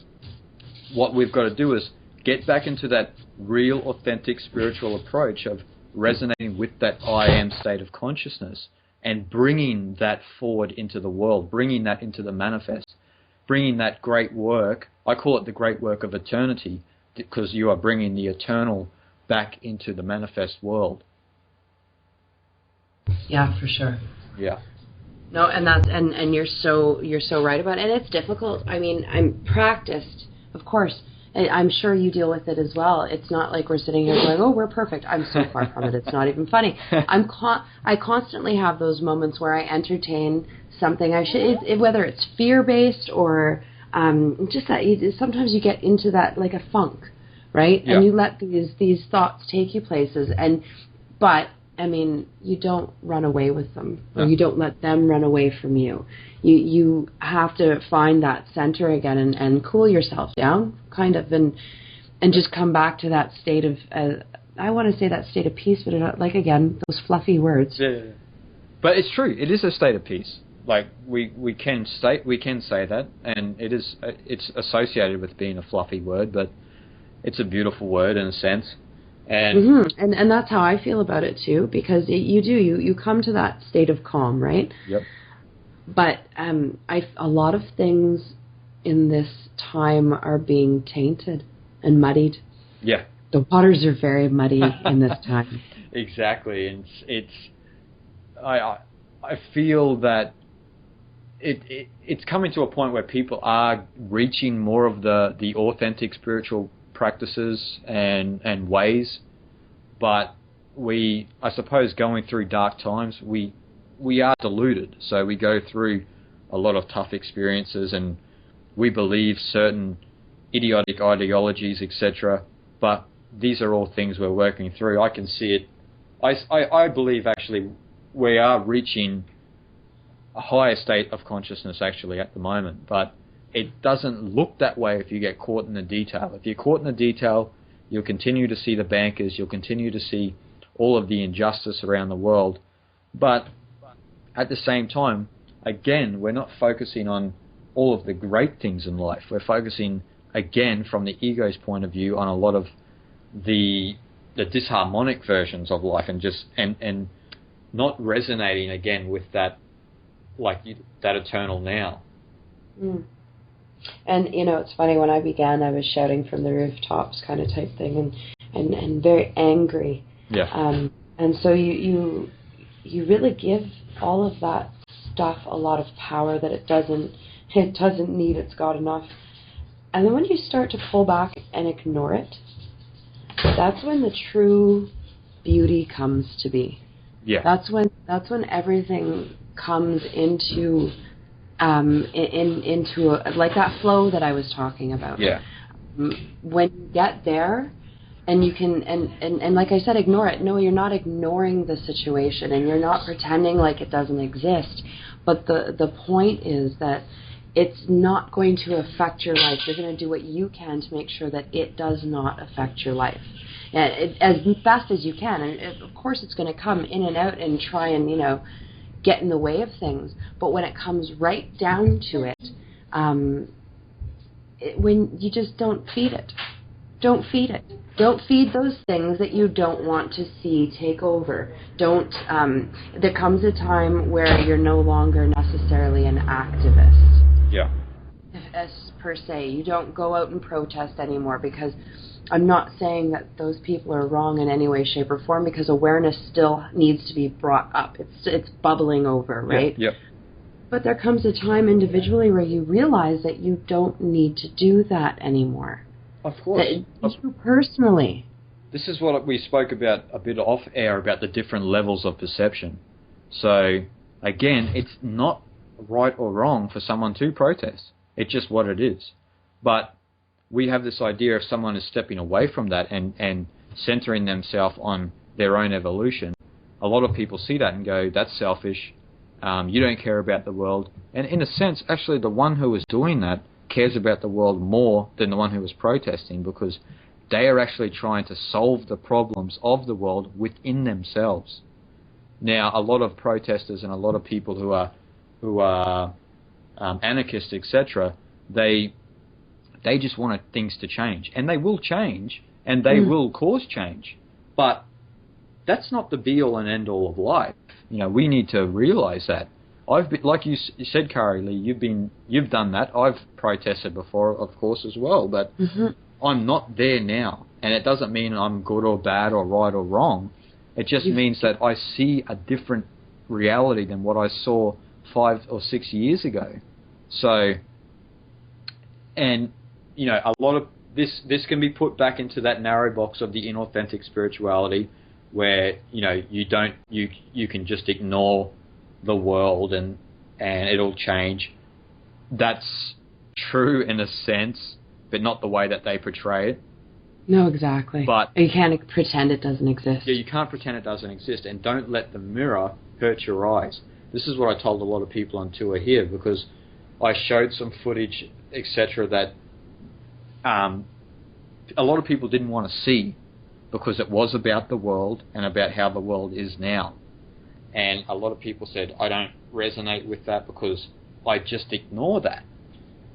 What we've got to do is get back into that real, authentic spiritual approach of resonating with that I am state of consciousness and bringing that forward into the world, bringing that into the manifest, bringing that great work. I call it the great work of eternity, because you are bringing the eternal back into the manifest world. Yeah, for sure. Yeah. No, and you're so right about it. And it's difficult. I mean, I'm practiced, of course. I'm sure you deal with it as well. It's not like we're sitting here going, "Oh, we're perfect." I'm so far from it. It's not even funny. I constantly have those moments where I entertain something I should, whether it's fear-based or just that. Sometimes you get into that like a funk, right? Yeah. And you let these thoughts take you places, but I mean, you don't run away with them, or you don't let them run away from you. You have to find that center again and cool yourself down, kind of, and just come back to that state of, I want to say that state of peace, but like, again, those fluffy words. Yeah. But it's true. It is a state of peace. Like we can say that, and it's associated with being a fluffy word, but it's a beautiful word in a sense. And and that's how I feel about it too, because you come to that state of calm, right? Yep. But a lot of things in this time are being tainted and muddied. Yeah. The waters are very muddy in this time. Exactly, and I feel that it's coming to a point where people are reaching more of the authentic spiritual practices and ways, but I suppose going through dark times, we are deluded, so we go through a lot of tough experiences and we believe certain idiotic ideologies, etc. But these are all things we're working through. I can see it. I believe actually we are reaching a higher state of consciousness actually at the moment, but it doesn't look that way if you get caught in the detail. If you're caught in the detail, you'll continue to see the bankers, you'll continue to see all of the injustice around the world. But at the same time, again, we're not focusing on all of the great things in life. We're focusing, again, from the ego's point of view, on a lot of the disharmonic versions of life, and not resonating again with that, that eternal now. Mm. And it's funny, when I began, I was shouting from the rooftops kind of type thing, and very angry. Yeah. And so you really give all of that stuff a lot of power that it doesn't need. It's got enough. And then when you start to pull back and ignore it, that's when the true beauty comes to be. Yeah. That's when everything comes into like that flow that I was talking about. Yeah. When you get there, and you can, and like I said, ignore it. No, you're not ignoring the situation, and you're not pretending like it doesn't exist. But the point is that it's not going to affect your life. You're going to do what you can to make sure that it does not affect your life. And as best as you can. And of course it's going to come in and out and try and, get in the way of things. But when it comes right down to it, when you just don't feed it. Don't feed it. Don't feed those things that you don't want to see take over. Don't. There comes a time where you're no longer necessarily an activist. Yeah. As per se, you don't go out and protest anymore, because I'm not saying that those people are wrong in any way, shape, or form, because awareness still needs to be brought up. It's bubbling over, right? Yep. But there comes a time individually where you realize that you don't need to do that anymore. Of course. You personally. This is what we spoke about a bit off air, about the different levels of perception. So, again, it's not right or wrong for someone to protest. It's just what it is. But we have this idea if someone is stepping away from that and centering themselves on their own evolution, a lot of people see that and go, that's selfish, you don't care about the world. And in a sense, actually the one who is doing that cares about the world more than the one who was protesting, because they are actually trying to solve the problems of the world within themselves. Now, a lot of protesters and a lot of people who are anarchists, etc., they just want things to change, and they will change, and they will cause change, but that's not the be-all and end-all of life. We need to realize that. I've been, like you said, Cari-Lee, you've done that. I've protested before, of course, as well, but I'm not there now, and it doesn't mean I'm good or bad or right or wrong. It just means that I see a different reality than what I saw 5 or 6 years ago. So, and a lot of this can be put back into that narrow box of the inauthentic spirituality, where you can just ignore the world and it'll change. That's true in a sense, but not the way that they portray it. No, exactly. But you can't pretend it doesn't exist. Yeah, you can't pretend it doesn't exist, and don't let the mirror hurt your eyes. This is what I told a lot of people on tour here, because I showed some footage, etc., that a lot of people didn't want to see, because it was about the world and about how the world is now. And a lot of people said, I don't resonate with that because I just ignore that.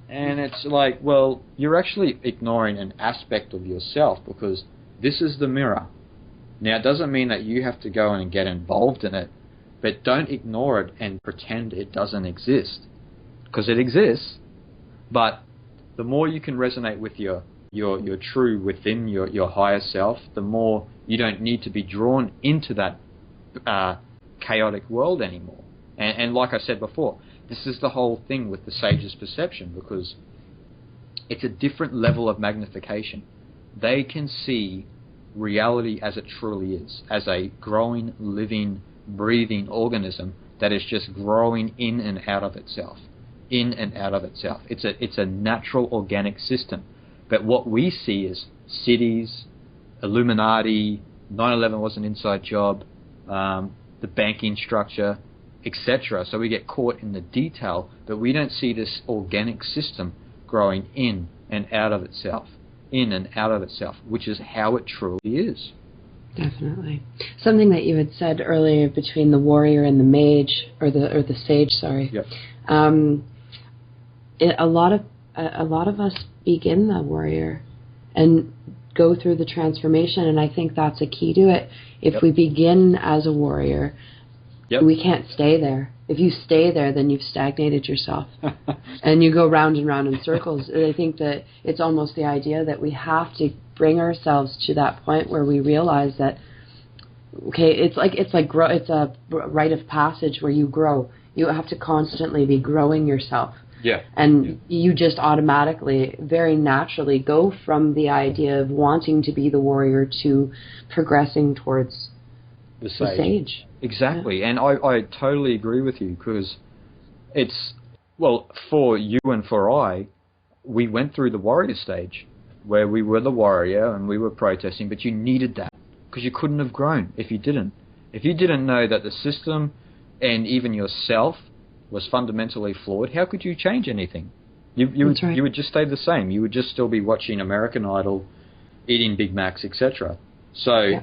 And it's like, well, you're actually ignoring an aspect of yourself, because this is the mirror. Now, it doesn't mean that you have to go in and get involved in it, but don't ignore it and pretend it doesn't exist, because it exists. But the more you can resonate with your true within, your higher self, the more you don't need to be drawn into that chaotic world anymore. And like I said before, this is the whole thing with the sage's perception, because it's a different level of magnification. They can see reality as it truly is, as a growing, living, breathing organism that is just growing in and out of itself. In and out of itself. It's a natural organic system. But what we see is cities, Illuminati, 9/11 was an inside job, the banking structure, etc. So we get caught in the detail, but we don't see this organic system growing in and out of itself, which is how it truly is. Definitely. Something that you had said earlier between the warrior and the mage, or the sage, sorry. Yep. A lot of us begin the warrior and go through the transformation, and I think that's a key to it. If we begin as a warrior, we can't stay there. If you stay there, then you've stagnated yourself, and you go round and round in circles. And I think that it's almost the idea that we have to bring ourselves to that point where we realize that, okay, it's a rite of passage where you grow. You have to constantly be growing yourself. Yeah. And you just automatically, very naturally, go from the idea of wanting to be the warrior to progressing towards the sage. Exactly. Yeah. And I totally agree with you, because it's, well, for you and for we went through the warrior stage where we were the warrior and we were protesting, but you needed that, because you couldn't have grown if you didn't. If you didn't know that the system and even yourself was fundamentally flawed, how could you change anything? You would just stay the same. You would just still be watching American Idol, eating Big Macs, etc. So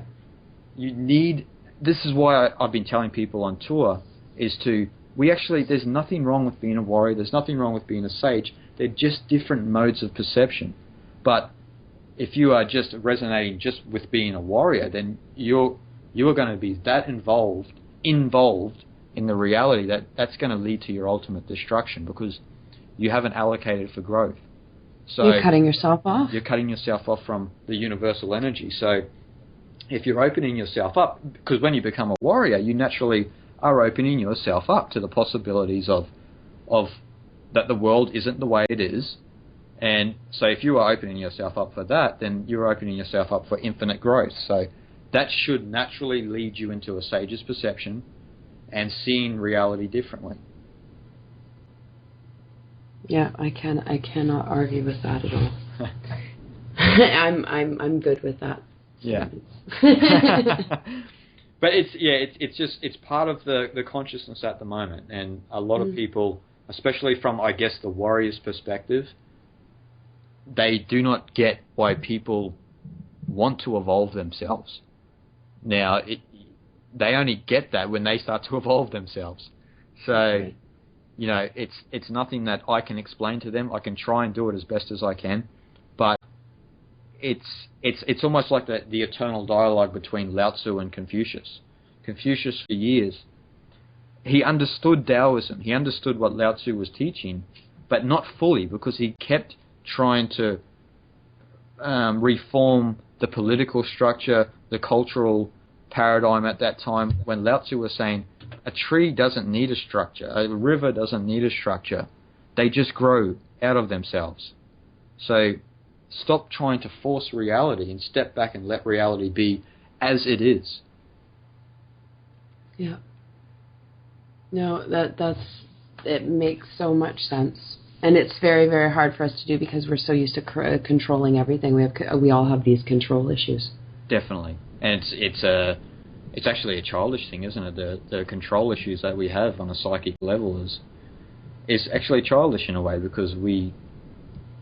you need. This is why I've been telling people on tour is there's nothing wrong with being a warrior. There's nothing wrong with being a sage. They're just different modes of perception. But if you are just resonating just with being a warrior, then you are going to be that involved in the reality that's going to lead to your ultimate destruction, because you haven't allocated for growth. So you're cutting yourself off. You're cutting yourself off from the universal energy. So if you're opening yourself up, because when you become a warrior, you naturally are opening yourself up to the possibilities of that the world isn't the way it is. And so if you are opening yourself up for that, then you're opening yourself up for infinite growth. So that should naturally lead you into a sage's perception and seeing reality differently. Yeah, I cannot argue with that at all. I'm good with that. Yeah. But it's part of the consciousness at the moment, and a lot of people, especially from, I guess, the warrior's perspective, they do not get why people want to evolve themselves. Now, they only get that when they start to evolve themselves. So, you know, it's nothing that I can explain to them. I can try and do it as best as I can, but it's almost like the eternal dialogue between Lao Tzu and Confucius. Confucius, for years, he understood Taoism. He understood what Lao Tzu was teaching, but not fully, because he kept trying to reform the political structure, the cultural paradigm at that time, when Lao Tzu was saying a tree doesn't need a structure, a river doesn't need a structure. They just grow out of themselves. So stop trying to force reality and step back and let reality be as it is. Yeah. No, it makes so much sense. And it's very, very hard for us to do because we're so used to controlling everything. We all have these control issues. Definitely. And it's actually a childish thing, isn't it? The control issues that we have on a psychic level is actually childish in a way, because we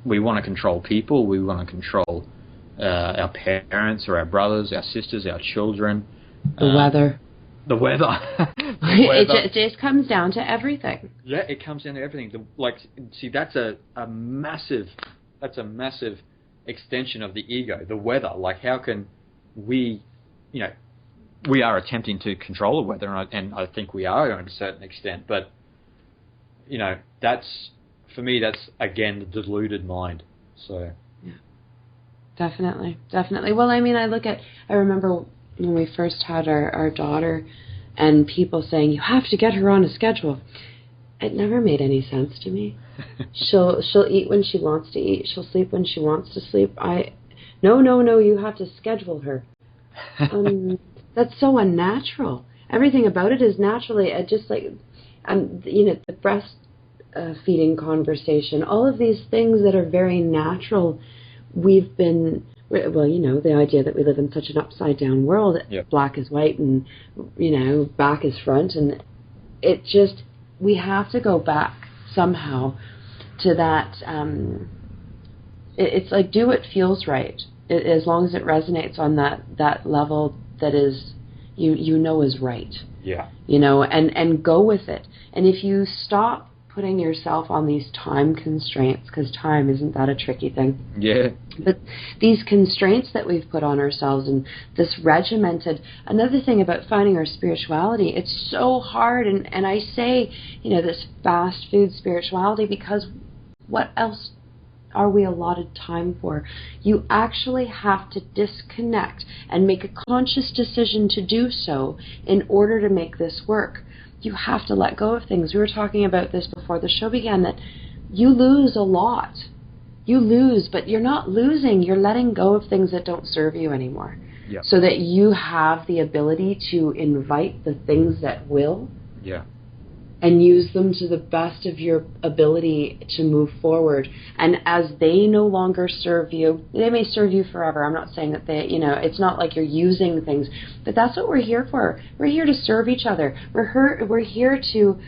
want to control people. We want to control our parents or our brothers, our sisters, our children. The weather. The weather. It just comes down to everything. Yeah, it comes down to everything. That's a massive extension of the ego. The weather. Like, how can we, we are attempting to control the weather, and I think we are to a certain extent. But for me, that's again the deluded mind. So. Yeah. Definitely. Well, I mean, I remember when we first had our daughter, and people saying, you have to get her on a schedule. It never made any sense to me. She'll eat when she wants to eat. She'll sleep when she wants to sleep. No, you have to schedule her. That's so unnatural. Everything about it is naturally, just like, the breast feeding conversation, all of these things that are very natural, we've been... Well, the idea that we live in such an upside-down world, black is white and, back is front, and we have to go back somehow to that, it's like, do what feels right, as long as it resonates on that level that is, is right. Yeah. And go with it. And if you stop putting yourself on these time constraints, because time, isn't that a tricky thing? Yeah. But these constraints that we've put on ourselves, and this regimented, another thing about finding our spirituality, it's so hard, and I say, this fast food spirituality, because what else are we allotted time for? You actually have to disconnect and make a conscious decision to do so in order to make this work. You have to let go of things. We were talking about this before the show began, that you lose a lot. You lose, but you're not losing. You're letting go of things that don't serve you anymore. Yep. So that you have the ability to invite the things that will. Yeah. And use them to the best of your ability to move forward. And as they no longer serve you, they may serve you forever. I'm not saying that it's not like you're using things, but that's what we're here for. We're here to serve each other. We're here to,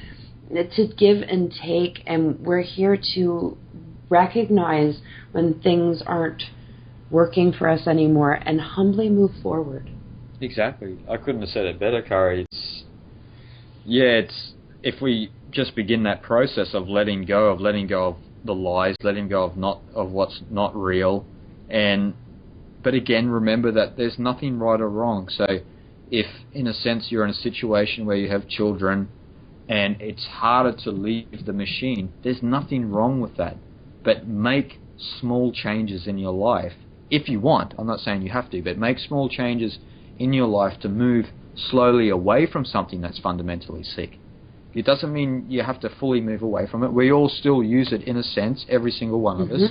to give and take, and we're here to recognize when things aren't working for us anymore and humbly move forward. Exactly. I couldn't have said it better, Cari. It's if we just begin that process of letting go of the lies, letting go of what's not real, but again, remember that there's nothing right or wrong. So if, in a sense, you're in a situation where you have children and it's harder to leave the machine, there's nothing wrong with that. But make small changes in your life if you want. I'm not saying you have to, but make small changes in your life to move slowly away from something that's fundamentally sick. It doesn't mean you have to fully move away from it. We all still use it in a sense, every single one of us.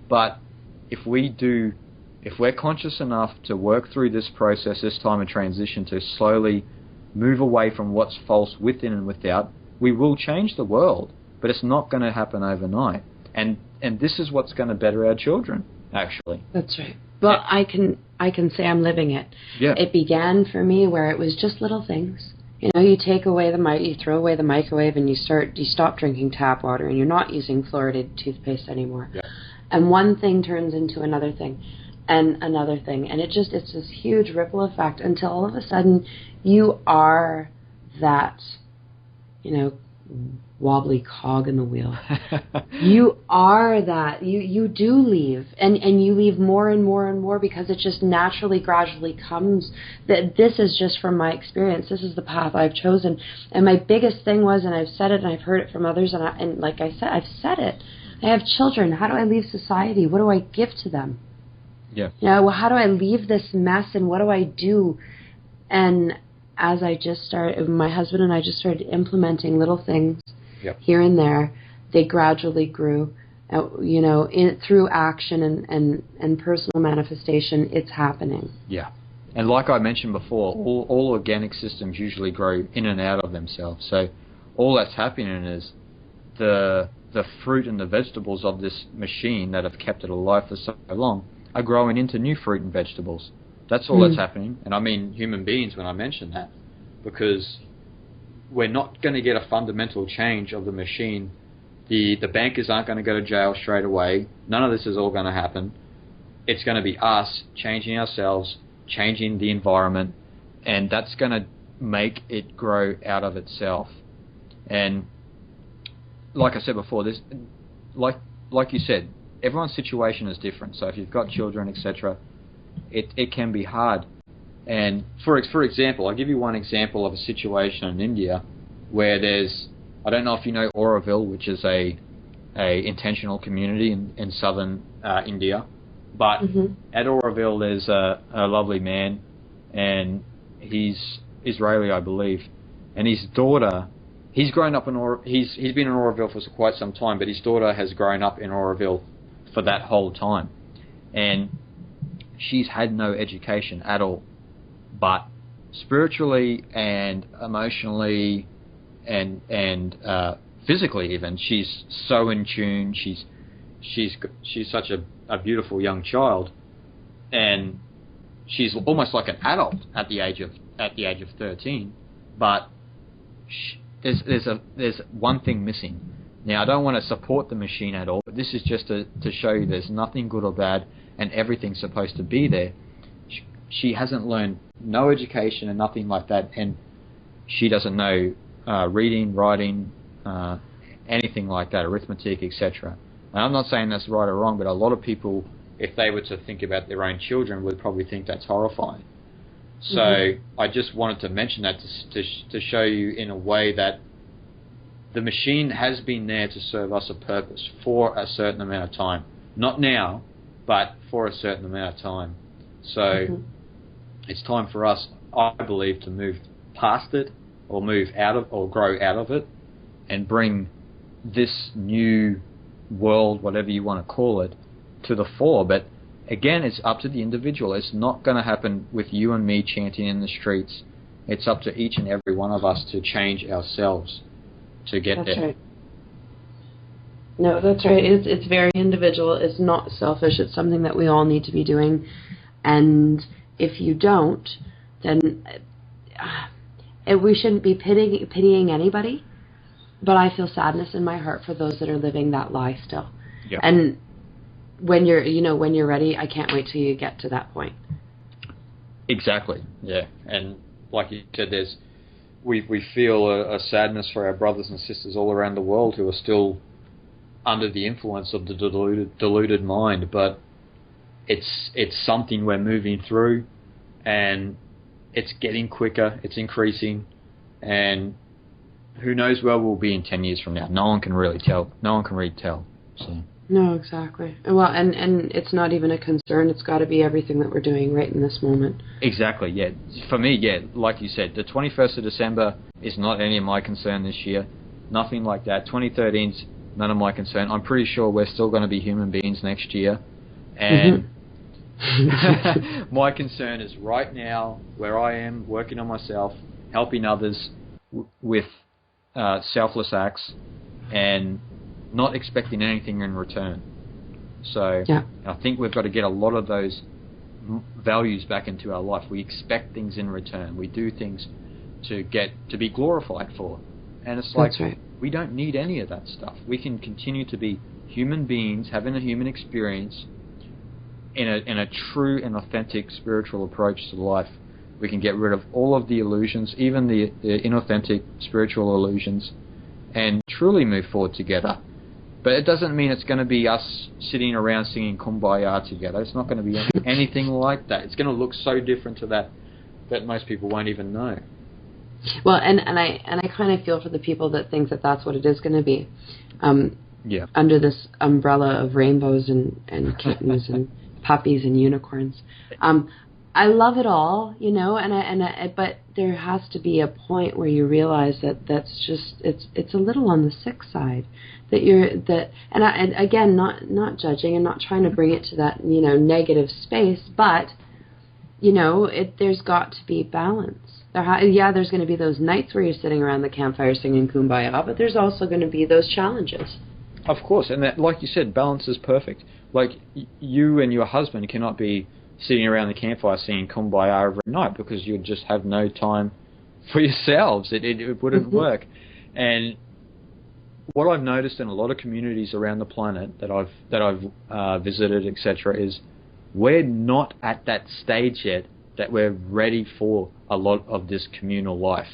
But if we're conscious enough to work through this process, this time of transition, to slowly move away from what's false within and without, we will change the world. But it's not going to happen overnight. And this is what's going to better our children, actually. That's right. Well, I can say I'm living it. Yeah. It began for me where it was just little things. You know, you throw away the microwave, and you stop drinking tap water, and you're not using fluoridated toothpaste anymore. Yeah. And one thing turns into another thing, and another thing, and it's this huge ripple effect until all of a sudden you are that, wobbly cog in the wheel. You are that. You do leave, and you leave more and more and more, because it just naturally, gradually comes. That this is just from my experience. This is the path I've chosen. And my biggest thing was, and I've said it, and I've heard it from others, and like I said, I've said it. I have children. How do I leave society? What do I give to them? Yeah. How do I leave this mess, and what do I do? And as my husband and I just started implementing little things. Yep. Here and there, they gradually grew, through action and personal manifestation. It's happening. Yeah, and like I mentioned before, all organic systems usually grow in and out of themselves. So all that's happening is the fruit and the vegetables of this machine that have kept it alive for so long are growing into new fruit and vegetables. That's all that's happening, and I mean human beings when I mention that, because we're not going to get a fundamental change of the machine. The bankers aren't going to go to jail straight away. None of this is all going to happen. It's going to be us changing ourselves, changing the environment, and that's going to make it grow out of itself. And like I said before, this, like you said, everyone's situation is different. So if you've got children, etc., it can be hard. And for example, I'll give you one example of a situation in India where I don't know if you know Auroville, which is a intentional community in southern India, but at Auroville there's a lovely man, and he's Israeli, I believe, and his daughter, he's grown up he's been in Auroville for quite some time, but his daughter has grown up in Auroville for that whole time, and she's had no education at all. But spiritually and emotionally and physically even, she's so in tune. She's such a beautiful young child, and she's almost like an adult at the age of 13. But there's one thing missing. Now, I don't want to support the machine at all, but this is just to show you there's nothing good or bad, and everything's supposed to be there. She hasn't learned no education and nothing like that, and she doesn't know reading, writing, anything like that, arithmetic, etc. And I'm not saying that's right or wrong, but a lot of people, if they were to think about their own children, would probably think that's horrifying. So I just wanted to mention that to show you in a way that the machine has been there to serve us a purpose for a certain amount of time. Not now, but for a certain amount of time. So it's time for us, I believe, to move past it, or move out of, or grow out of it, and bring this new world, whatever you want to call it, to the fore. But again, it's up to the individual. It's not going to happen with you and me chanting in the streets. It's up to each and every one of us to change ourselves to get there. Right. No, that's right. It's very individual. It's not selfish. It's something that we all need to be doing. And if you don't, then we shouldn't be pitying anybody. but I feel sadness in my heart for those that are living that lie still. Yeah. And when you're ready, I can't wait till you get to that point. Exactly. Yeah. And like you said, we feel a sadness for our brothers and sisters all around the world who are still under the influence of the deluded mind, but it's something we're moving through, and it's getting quicker, it's increasing, and who knows where we'll be in 10 years from now. No one can really tell. No one can really tell. So. No, exactly. Well, and it's not even a concern. It's got to be everything that we're doing right in this moment. Exactly, yeah. For me, yeah, like you said, the 21st of December is not any of my concern this year. Nothing like that. 2013's none of my concern. I'm pretty sure we're still going to be human beings next year. And my concern is right now, where I am, working on myself, helping others with selfless acts, and not expecting anything in return. So yeah. I think we've got to get a lot of those values back into our life. We expect things in return. We do things to be glorified for. And it's like, right. We don't need any of that stuff. We can continue to be human beings, having a human experience in a true and authentic spiritual approach to life. We can get rid of all of the illusions, even the inauthentic spiritual illusions, and truly move forward together. But it doesn't mean it's going to be us sitting around singing Kumbaya together. It's not going to be anything like that. It's going to look so different to that most people won't even know. Well, and I kind of feel for the people that think that that's what it is going to be. Yeah. Under this umbrella of rainbows and kittens and puppies and unicorns. I love it all, but there has to be a point where you realize that that's just it's a little on the sick side. And again, not judging and not trying to bring it to that negative space, but there's got to be balance. There's going to be those nights where you're sitting around the campfire singing Kumbaya, but there's also going to be those challenges. Of course, and that, like you said, balance is perfect. Like you and your husband cannot be sitting around the campfire singing Kumbaya every night because you'd just have no time for yourselves. It wouldn't work. And what I've noticed in a lot of communities around the planet that I've visited, etc., is we're not at that stage yet that we're ready for a lot of this communal life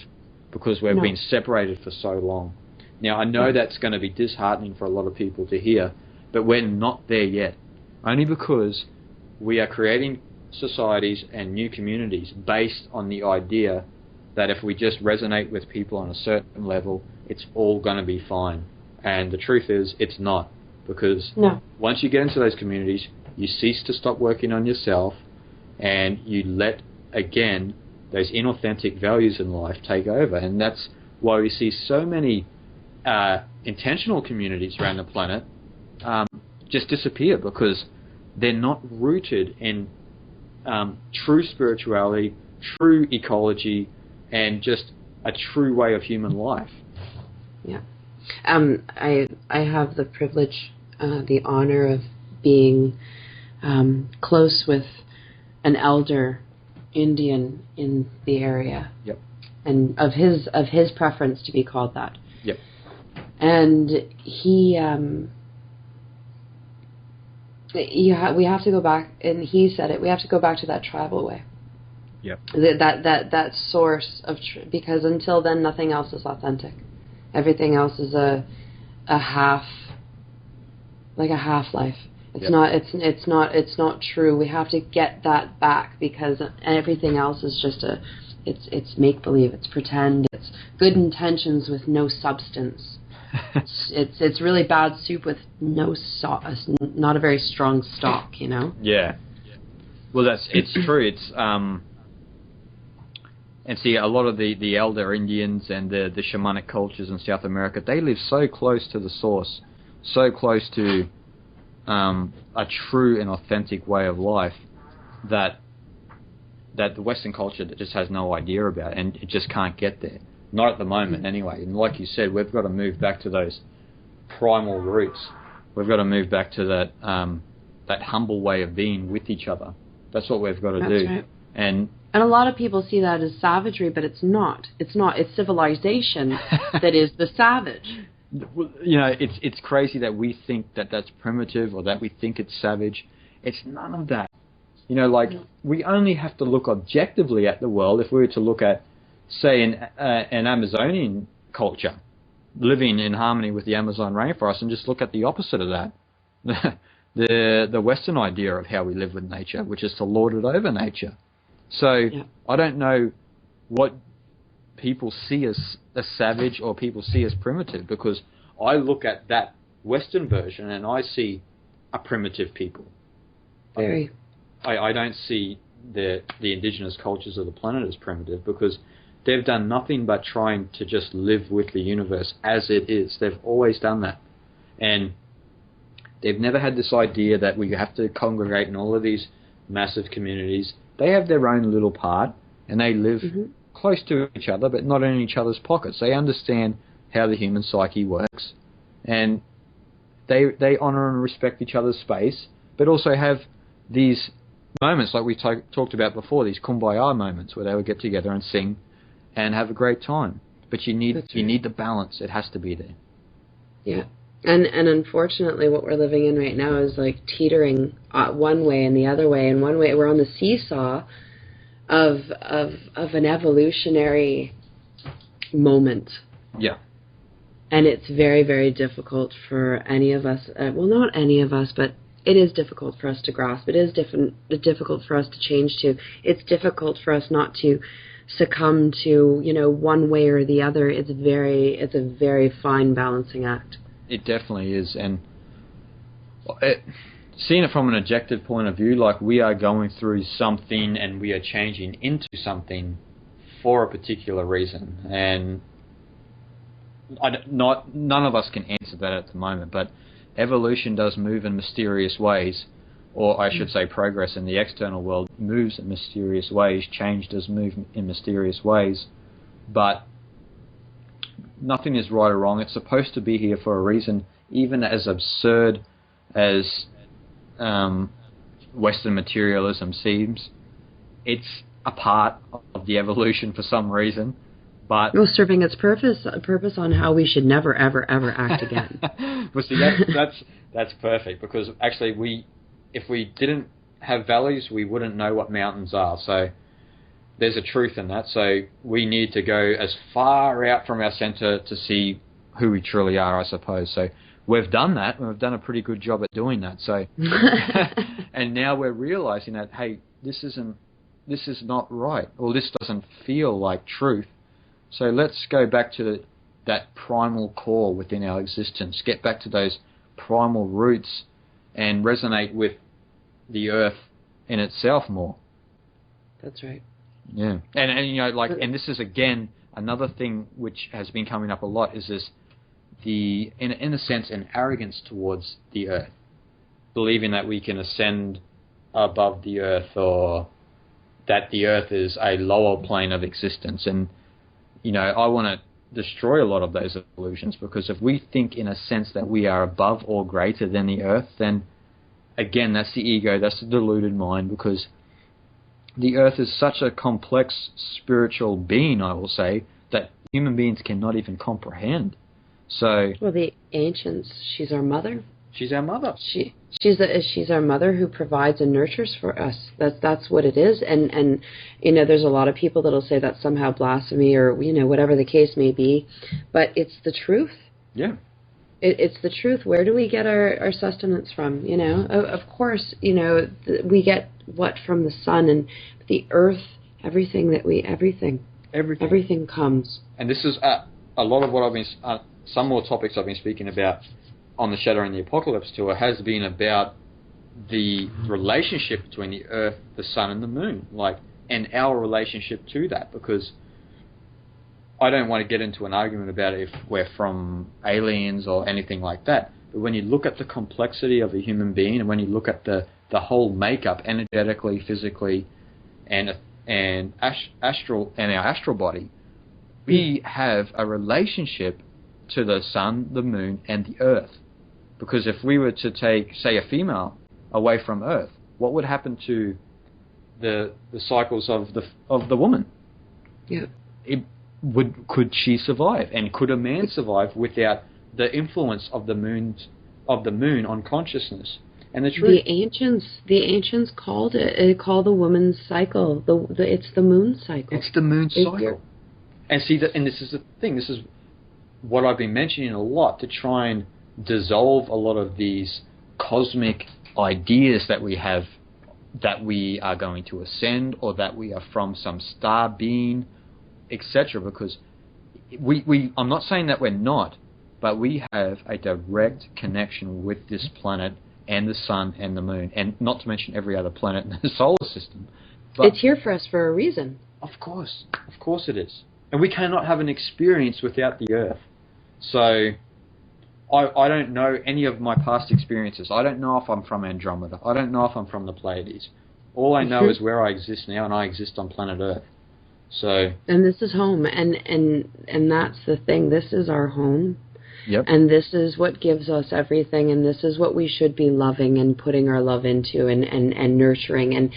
because we've been separated for so long. Now, I know that's going to be disheartening for a lot of people to hear, but we're not there yet. Only because we are creating societies and new communities based on the idea that if we just resonate with people on a certain level, it's all going to be fine. And the truth is, it's not. Because once you get into those communities, you cease to stop working on yourself, and you let, again, those inauthentic values in life take over. And that's why we see so many intentional communities around the planet just disappear, because they're not rooted in true spirituality, true ecology, and just a true way of human life. Yeah. I have the privilege, the honor of being close with an elder Indian in the area. Yep. And of his preference to be called that. Yep. And he we have to go back, and he said it, we have to go back to that tribal way. Yep. That source of because until then nothing else is authentic. Everything else is a half life. It's not true. We have to get that back, because everything else is just it's make believe, it's pretend, it's good intentions with no substance. It's really bad soup with no not a very strong stock, Yeah. Well, it's true. It's and see, a lot of the elder Indians and the shamanic cultures in South America, they live so close to the source, so close to a true and authentic way of life that the Western culture just has no idea about, and it just can't get there. Not at the moment, anyway. And like you said, we've got to move back to those primal roots. We've got to move back to that humble way of being with each other. That's what we've got to do. Right. And And a lot of people see that as savagery, but it's not. It's not. It's civilization that is the savage. You know, it's crazy that we think that that's primitive or that we think it's savage. It's none of that. You know, like, we only have to look objectively at the world. If we were to look at, say, an Amazonian culture living in harmony with the Amazon rainforest, and just look at the opposite of that, the Western idea of how we live with nature, which is to lord it over nature. So I don't know what people see as savage or people see as primitive, because I look at that Western version and I see a primitive people. Very. I don't see the indigenous cultures of the planet as primitive, because they've done nothing but trying to just live with the universe as it is. They've always done that. And they've never had this idea that we have to congregate in all of these massive communities. They have their own little part, and they live close to each other, but not in each other's pockets. They understand how the human psyche works, and they honour and respect each other's space, but also have these moments like we talked about before, these kumbaya moments where they would get together and sing and have a great time. But you need the balance. It has to be there. Yeah. And unfortunately, what we're living in right now is like teetering one way and the other way. And one way, we're on the seesaw of an evolutionary moment. Yeah. And it's very, very difficult for any of us. Well, not any of us, but it is difficult for us to grasp. It is difficult for us to change to. It's difficult for us not to succumb to, you know, one way or the other. It's a very fine balancing act. It definitely is, and seeing it from an objective point of view, like, we are going through something and we are changing into something for a particular reason, and none of us can answer that at the moment, but evolution does move in mysterious ways, or I should say progress in the external world moves in mysterious ways, change does move in mysterious ways, but nothing is right or wrong. It's supposed to be here for a reason, even as absurd as Western materialism seems. It's a part of the evolution for some reason, but serving its purpose on how we should never, ever, ever act again. Well, see, that's perfect, because actually if we didn't have values, we wouldn't know what mountains are. So there's a truth in that. So we need to go as far out from our center to see who we truly are, I suppose. So we've done that, and we've done a pretty good job at doing that. So, and now we're realizing that, hey, this is not right, or this doesn't feel like truth. So let's go back to that primal core within our existence, get back to those primal roots and resonate with the earth in itself more. That's right. Yeah, and you know, like, and this is again another thing which has been coming up a lot, is this in a sense an arrogance towards the earth, believing that we can ascend above the earth, or that the earth is a lower plane of existence. And you know, I want to destroy a lot of those illusions, because if we think in a sense that we are above or greater than the earth, then again, that's the ego, that's the deluded mind, because the earth is such a complex spiritual being, I will say, that human beings cannot even comprehend. So, well, the ancients, she's our mother. She's our mother. She's our mother who provides and nurtures for us. That's what it is. And you know, there's a lot of people that'll say that's somehow blasphemy, or you know, whatever the case may be, but it's the truth. Yeah. It's the truth. Where do we get our sustenance from? You know, of course, you know, we get what from the sun and the earth. Everything comes. And this is a lot of what I've been. Some more topics I've been speaking about on the Shadow and the Apocalypse tour has been about the relationship between the earth, the sun, and the moon, like, and our relationship to that, because I don't want to get into an argument about if we're from aliens or anything like that, but when you look at the complexity of a human being, and when you look at the whole makeup, energetically, physically, and our astral body, we have a relationship to the sun, the moon, and the earth. Because if we were to take, say, a female away from earth, what would happen to the cycles of the woman. Yeah. Could she survive, and could a man survive without the influence of the moon on consciousness? And the truth, the ancients called the woman's cycle. It's the moon cycle. It's the moon cycle. And see that, and this is the thing. This is what I've been mentioning a lot, to try and dissolve a lot of these cosmic ideas that we have, that we are going to ascend, or that we are from some star being, etc. Because I'm not saying that we're not, but we have a direct connection with this planet and the sun and the moon, and not to mention every other planet in the solar system. But it's here for us for a reason. Of course it is. And we cannot have an experience without the Earth. So I don't know any of my past experiences. I don't know if I'm from Andromeda. I don't know if I'm from the Pleiades. All I know is where I exist now, and I exist on planet Earth. So, and this is home, and that's the thing. This is our home. Yep. And this is what gives us everything, and this is what we should be loving and putting our love into and nurturing. And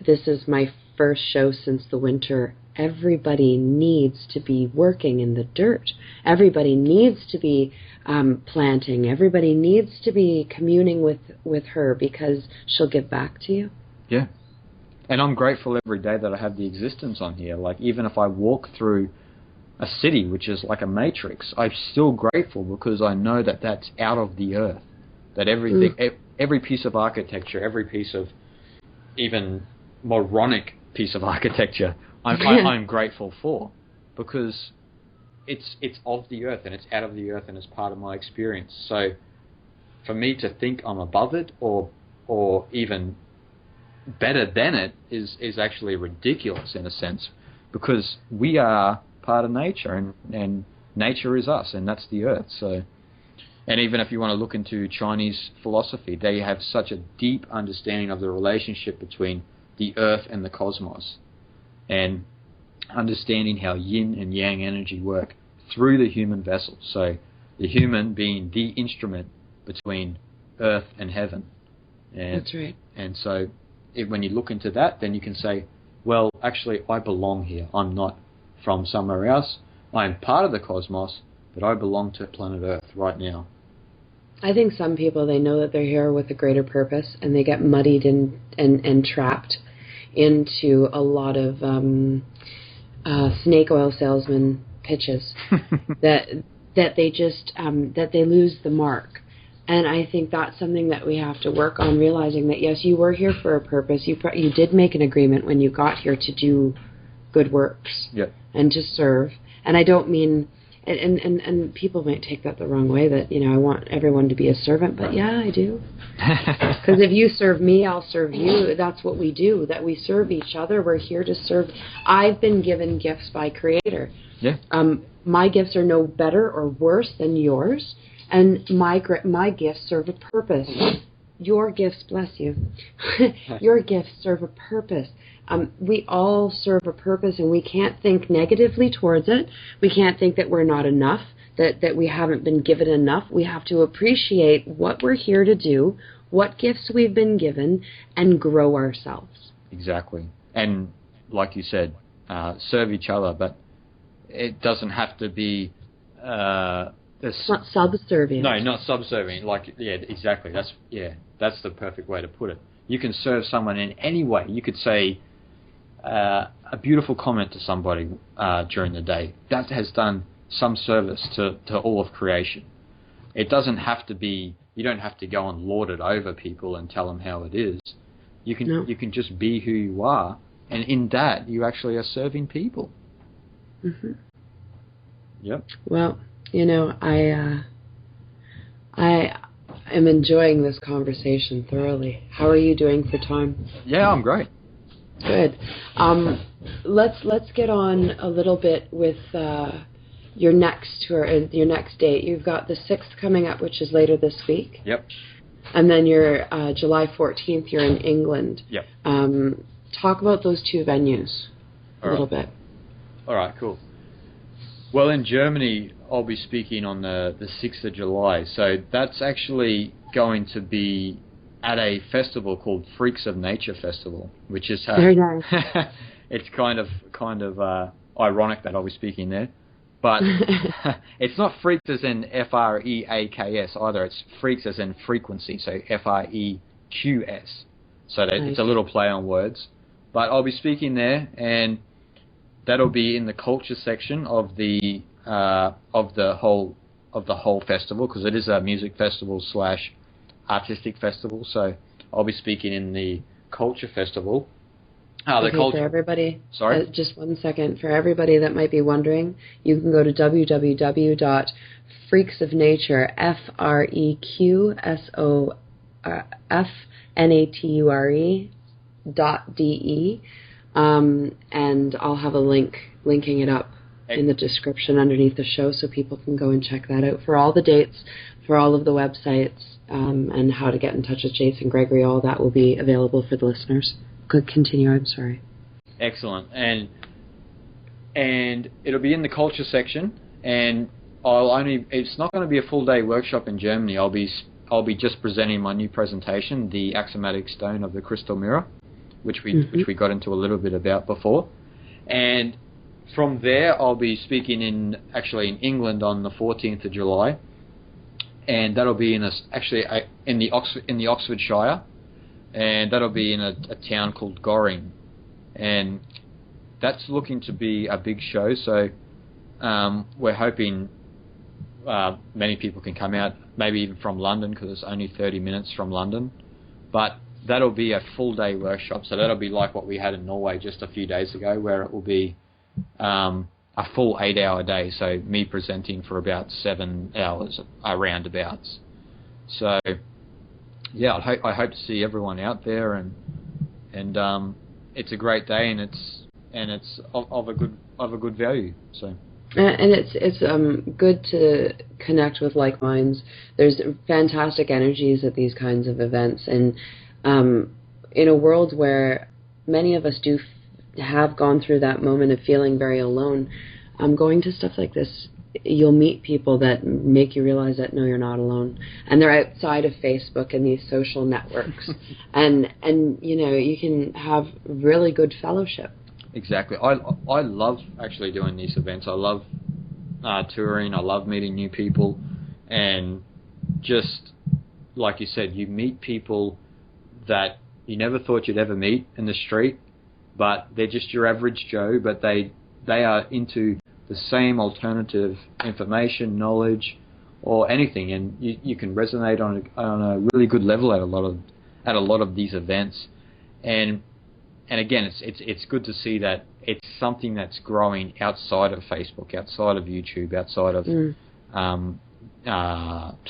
this is my first show since the winter. Everybody needs to be working in the dirt. Everybody needs to be planting. Everybody needs to be communing with her, because she'll give back to you. Yeah. And I'm grateful every day that I have the existence on here. Like, even if I walk through a city, which is like a matrix, I'm still grateful, because I know that that's out of the earth. That everything, every piece of architecture, every piece of even moronic piece of architecture, I'm grateful for, because it's of the earth, and it's out of the earth, and it's part of my experience. So for me to think I'm above it, or even better than it, is actually ridiculous in a sense, because we are part of nature, and nature is us, and that's the earth. So, and even if you want to look into Chinese philosophy, they have such a deep understanding of the relationship between the earth and the cosmos, and understanding how yin and yang energy work through the human vessel. So the human being the instrument between earth and heaven. And, that's right. And so when you look into that, then you can say, well, actually, I belong here. I'm not from somewhere else. I am part of the cosmos, but I belong to planet Earth right now. I think some people, they know that they're here with a greater purpose, and they get muddied and trapped into a lot of snake oil salesman pitches that they just that they lose the mark. And I think that's something that we have to work on, realizing that, yes, you were here for a purpose. You did make an agreement when you got here to do good works, yep, and to serve. And I don't mean, and people might take that the wrong way, that, you know, I want everyone to be a servant, but yeah, I do. Because if you serve me, I'll serve you. That's what we do, that we serve each other. We're here to serve. I've been given gifts by Creator. Yeah. My gifts are no better or worse than yours, and my gifts serve a purpose. Your gifts, bless you, your gifts serve a purpose. We all serve a purpose, and we can't think negatively towards it. We can't think that we're not enough, that we haven't been given enough. We have to appreciate what we're here to do, what gifts we've been given, and grow ourselves. Exactly. And like you said, serve each other, but it doesn't have to be... It's not subservient. No, not subservient. Like, yeah, exactly. That's the perfect way to put it. You can serve someone in any way. You could say a beautiful comment to somebody during the day. That has done some service to all of creation. It doesn't have to be. You don't have to go and lord it over people and tell them how it is. You can just be who you are, and in that you actually are serving people. Mm-hmm. Yep. Well, you know, I am enjoying this conversation thoroughly. How are you doing for time? Yeah, I'm great. Good. Let's get on a little bit with your next tour, your next date. You've got the 6th coming up, which is later this week. Yep. And then your July 14th, you're in England. Yep. Talk about those two venues a little bit. All right, cool. Well, in Germany, I'll be speaking on the 6th of July. So that's actually going to be at a festival called Freaks of Nature Festival, which is very nice. it's kind of ironic that I'll be speaking there, but it's not freaks as in Freaks either. It's freaks as in frequency, so Freqs. So that it's a little play on words. But I'll be speaking there, and that'll be in the culture section of the whole festival, because it is a music festival / artistic festival. So I'll be speaking in the culture festival. Okay, for everybody, sorry? Just 1 second. For everybody that might be wondering, you can go to www.freaksofnature, FREQSOFNATURE.de, and I'll have a linking it up in the description underneath the show, so people can go and check that out for all the dates, for all of the websites, and how to get in touch with Jason Gregory. All that will be available for the listeners. Good, continue. I'm sorry. Excellent, and it'll be in the culture section, and it's not going to be a full day workshop in Germany. I'll be just presenting my new presentation, the axiomatic stone of the crystal mirror, which we got into a little bit about before, and from there I'll be speaking in England on the 14th of July, and that'll be in the Oxfordshire. And that'll be in a town called Goring, and that's looking to be a big show. So we're hoping many people can come out, maybe even from London, because it's only 30 minutes from London. But that'll be a full day workshop. So that'll be like what we had in Norway just a few days ago, where it will be a full 8-hour day. So me presenting for about 7 hours roundabouts. So. Yeah, I hope to see everyone out there, and it's a great day, and it's of a good value. So. And it's good to connect with like minds. There's fantastic energies at these kinds of events, and in a world where many of us have gone through that moment of feeling very alone, going to stuff like this, you'll meet people that make you realize that no, you're not alone, and they're outside of Facebook and these social networks, and you can have really good fellowship. Exactly. I love actually doing these events. I love touring. I love meeting new people, and just like you said, you meet people that you never thought you'd ever meet in the street, but they're just your average Joe, but they are into the same alternative information, knowledge, or anything, and you can resonate on a really good level at a lot of these events, and again, it's good to see that it's something that's growing outside of Facebook, outside of YouTube, outside of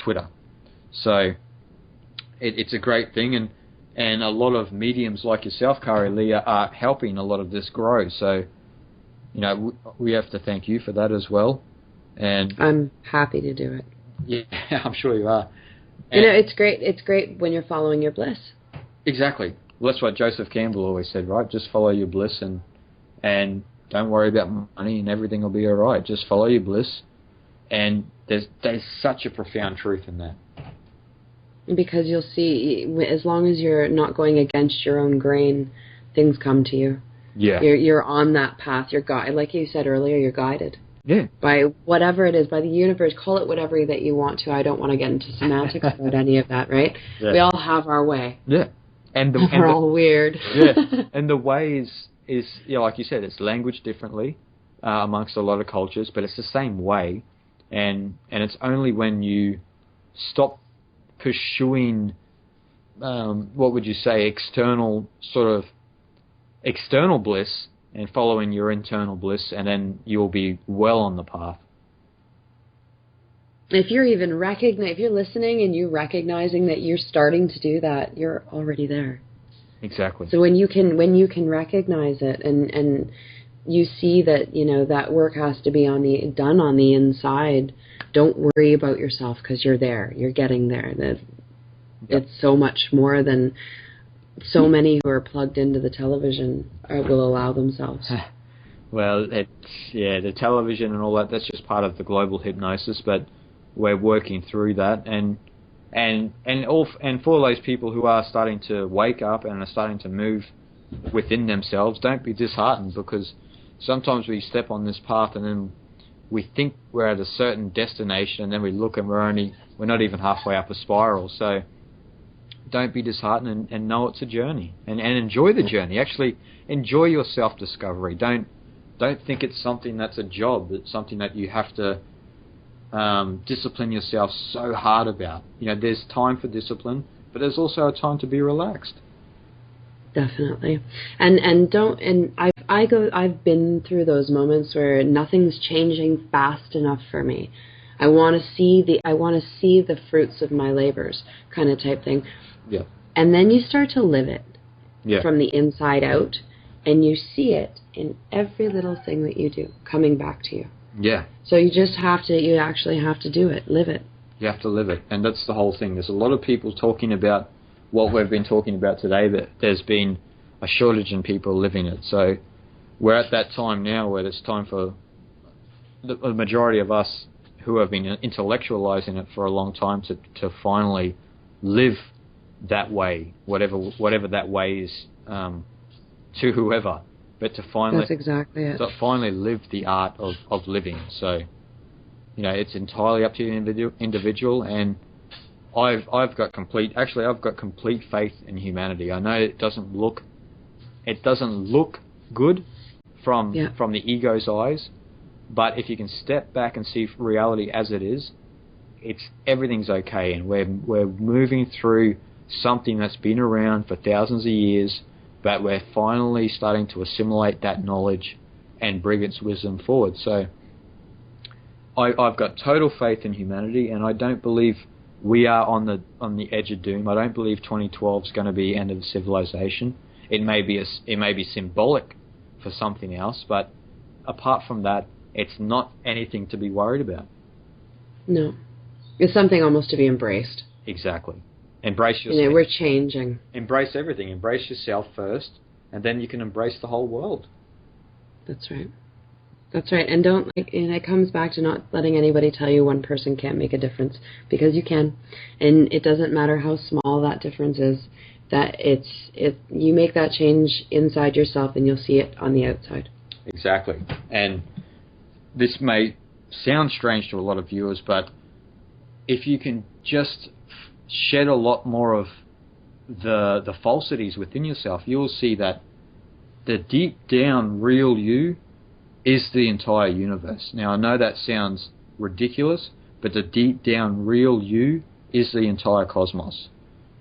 Twitter. So it's a great thing, and a lot of mediums like yourself, Cari-Lee, are helping a lot of this grow. So. We have to thank you for that as well, and I'm happy to do it. Yeah, I'm sure you are. And it's great. It's great when you're following your bliss. Exactly. Well, that's what Joseph Campbell always said, right? Just follow your bliss, and don't worry about money, and everything will be all right. Just follow your bliss, and there's such a profound truth in that. Because you'll see, as long as you're not going against your own grain, things come to you. Yeah. You're on that path. You're guided, like you said earlier. You're guided. Yeah. By whatever it is, by the universe. Call it whatever that you want to. I don't want to get into semantics about any of that, right? Yeah. We all have our way. Yeah. We're all weird. Yeah. And the way is like you said, it's language differently amongst a lot of cultures, but it's the same way, and it's only when you stop pursuing what would you say, external bliss, and following your internal bliss, and then you'll be well on the path. If you're listening and you're recognizing that you're starting to do that, you're already there. Exactly. So when you can recognize it, and you see that that work has to be done on the inside, don't worry about yourself, because you're there. You're getting there. It's so much more than so many who are plugged into the television will allow themselves. Well, the television and all that's just part of the global hypnosis, but we're working through that, and And for those people who are starting to wake up and are starting to move within themselves, don't be disheartened, because sometimes we step on this path and then we think we're at a certain destination, and then we look and we're not even halfway up a spiral. So don't be disheartened, and know it's a journey, and enjoy the journey. Actually enjoy your self-discovery. Don't think it's something that's a job. It's something that you have to discipline yourself so hard about. There's time for discipline, but there's also a time to be relaxed. Definitely. I've been through those moments where nothing's changing fast enough for me. I want to see the fruits of my labors, kind of type thing. Yeah. And then you start to live it from the inside out, and you see it in every little thing that you do coming back to you. Yeah. So you actually have to do it, live it. You have to live it, and that's the whole thing. There's a lot of people talking about what we've been talking about today, but there's been a shortage in people living it. So we're at that time now where it's time for the majority of us who have been intellectualizing it for a long time to finally live that way, whatever that way is, to whoever, but to finally, that's exactly it. To finally live the art of living. So, it's entirely up to the individual, and I've got complete faith in humanity. I know it doesn't look good from the ego's eyes, but if you can step back and see reality as it is, everything's okay, and we're moving through something that's been around for thousands of years, but we're finally starting to assimilate that knowledge and bring its wisdom forward. So I've got total faith in humanity, and I don't believe we are on the edge of doom. I don't believe 2012 is going to be the end of civilization. It may be symbolic for something else, but apart from that, it's not anything to be worried about. No. It's something almost to be embraced. Exactly. Embrace yourself. We're changing. Embrace everything. Embrace yourself first, and then you can embrace the whole world. That's right. That's right. And and it comes back to not letting anybody tell you one person can't make a difference, because you can. And it doesn't matter how small that difference is, that you make that change inside yourself and you'll see it on the outside. Exactly. And this may sound strange to a lot of viewers, but if you can just shed a lot more of the falsities within yourself, you'll see that the deep down real you is the entire universe. Now, I know that sounds ridiculous, but the deep down real you is the entire cosmos.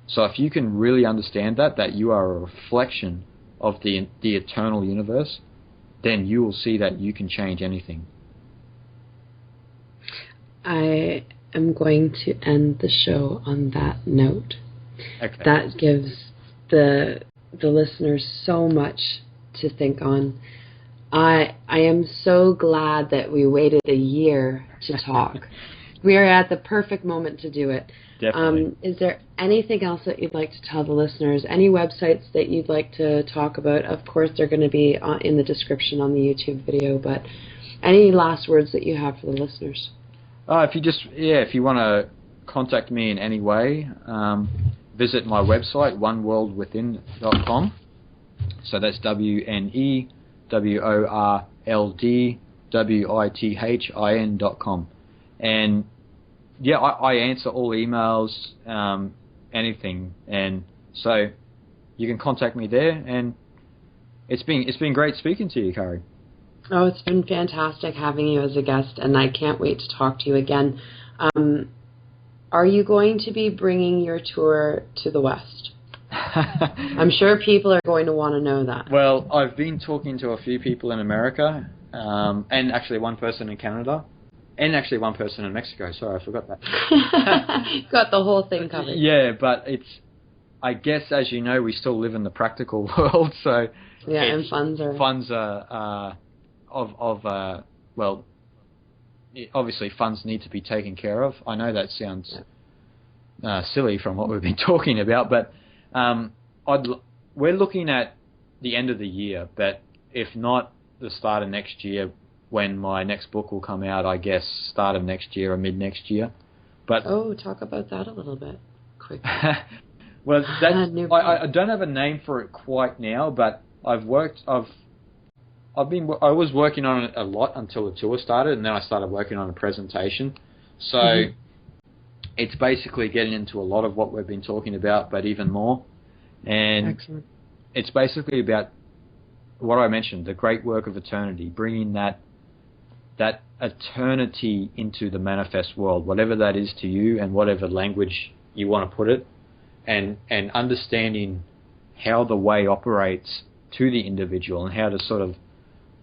So if you can really understand that you are a reflection of the eternal universe, then you will see that you can change anything. I am going to end the show on that note. Okay. That gives the listeners so much to think on. I am so glad that we waited a year to talk. We are at the perfect moment to do it. Definitely. Is there anything else that you'd like to tell the listeners? Any websites that you'd like to talk about? Of course, they're going to be in the description on the YouTube video, but any last words that you have for the listeners? If you want to contact me in any way, visit my website, oneworldwithin.com. So that's WNEWORLDWITHIN.com. And I answer all emails, anything, and so you can contact me there. And it's been great speaking to you, Cari. Oh, it's been fantastic having you as a guest, and I can't wait to talk to you again. Are you going to be bringing your tour to the West? I'm sure people are going to want to know that. Well, I've been talking to a few people in America, and actually one person in Canada, and actually one person in Mexico. Sorry, I forgot that. Got the whole thing covered. Yeah, but I guess, as you know, we still live in the practical world, so yeah, and funds are obviously funds need to be taken care of. I know that sounds silly from what we've been talking about, but we're looking at the end of the year, but if not the start of next year, when my next book will come out, I guess start of next year or mid next year. But talk about that a little bit, quick. Well, I don't have a name for it quite now, but I was working on it a lot until the tour started, and then I started working on a presentation. So it's basically getting into a lot of what we've been talking about, but even more. And Excellent. It's basically about what I mentioned, the great work of eternity, bringing that eternity into the manifest world, whatever that is to you and whatever language you want to put it, and understanding how the way operates to the individual and how to sort of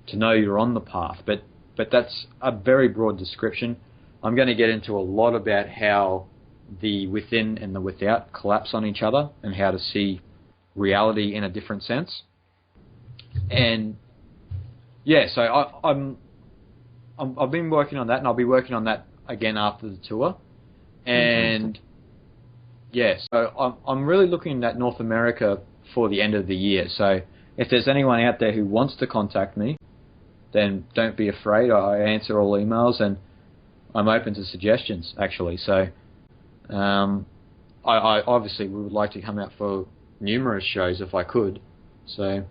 to know you're on the path. But that's a very broad description. I'm going to get into a lot about how the within and the without collapse on each other and how to see reality in a different sense. And yeah, so I've been working on that, and I'll be working on that again after the tour. And yeah, so I'm really looking at North America for the end of the year. So if there's anyone out there who wants to contact me, then don't be afraid. I answer all emails, and I'm open to suggestions, actually. So I obviously would like to come out for numerous shows if I could. So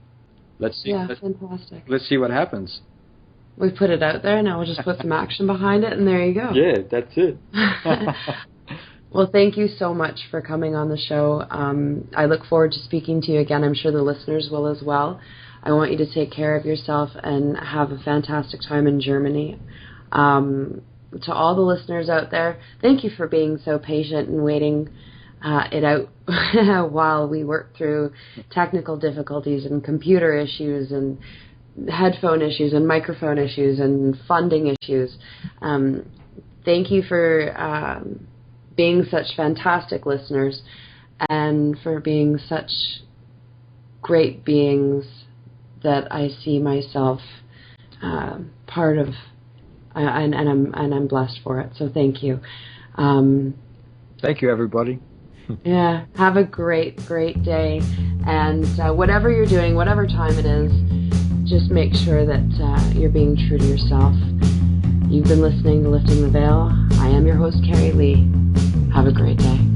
let's see. Yeah, fantastic. Let's see what happens. We put it out there, now we'll just put some action behind it, and there you go. Yeah, that's it. Well, thank you so much for coming on the show. I look forward to speaking to you again. I'm sure the listeners will as well. I want you to take care of yourself and have a fantastic time in Germany. To all the listeners out there, thank you for being so patient and waiting it out while we work through technical difficulties and computer issues and headphone issues and microphone issues and funding issues. Thank you for being such fantastic listeners and for being such great beings that I see myself part of, and I'm blessed for it. So thank you. Thank you, everybody. Yeah, have a great day, and whatever you're doing, whatever time it is, just make sure that you're being true to yourself. You've been listening to Lifting the Veil. I am your host, Cari-Lee. Have a great day.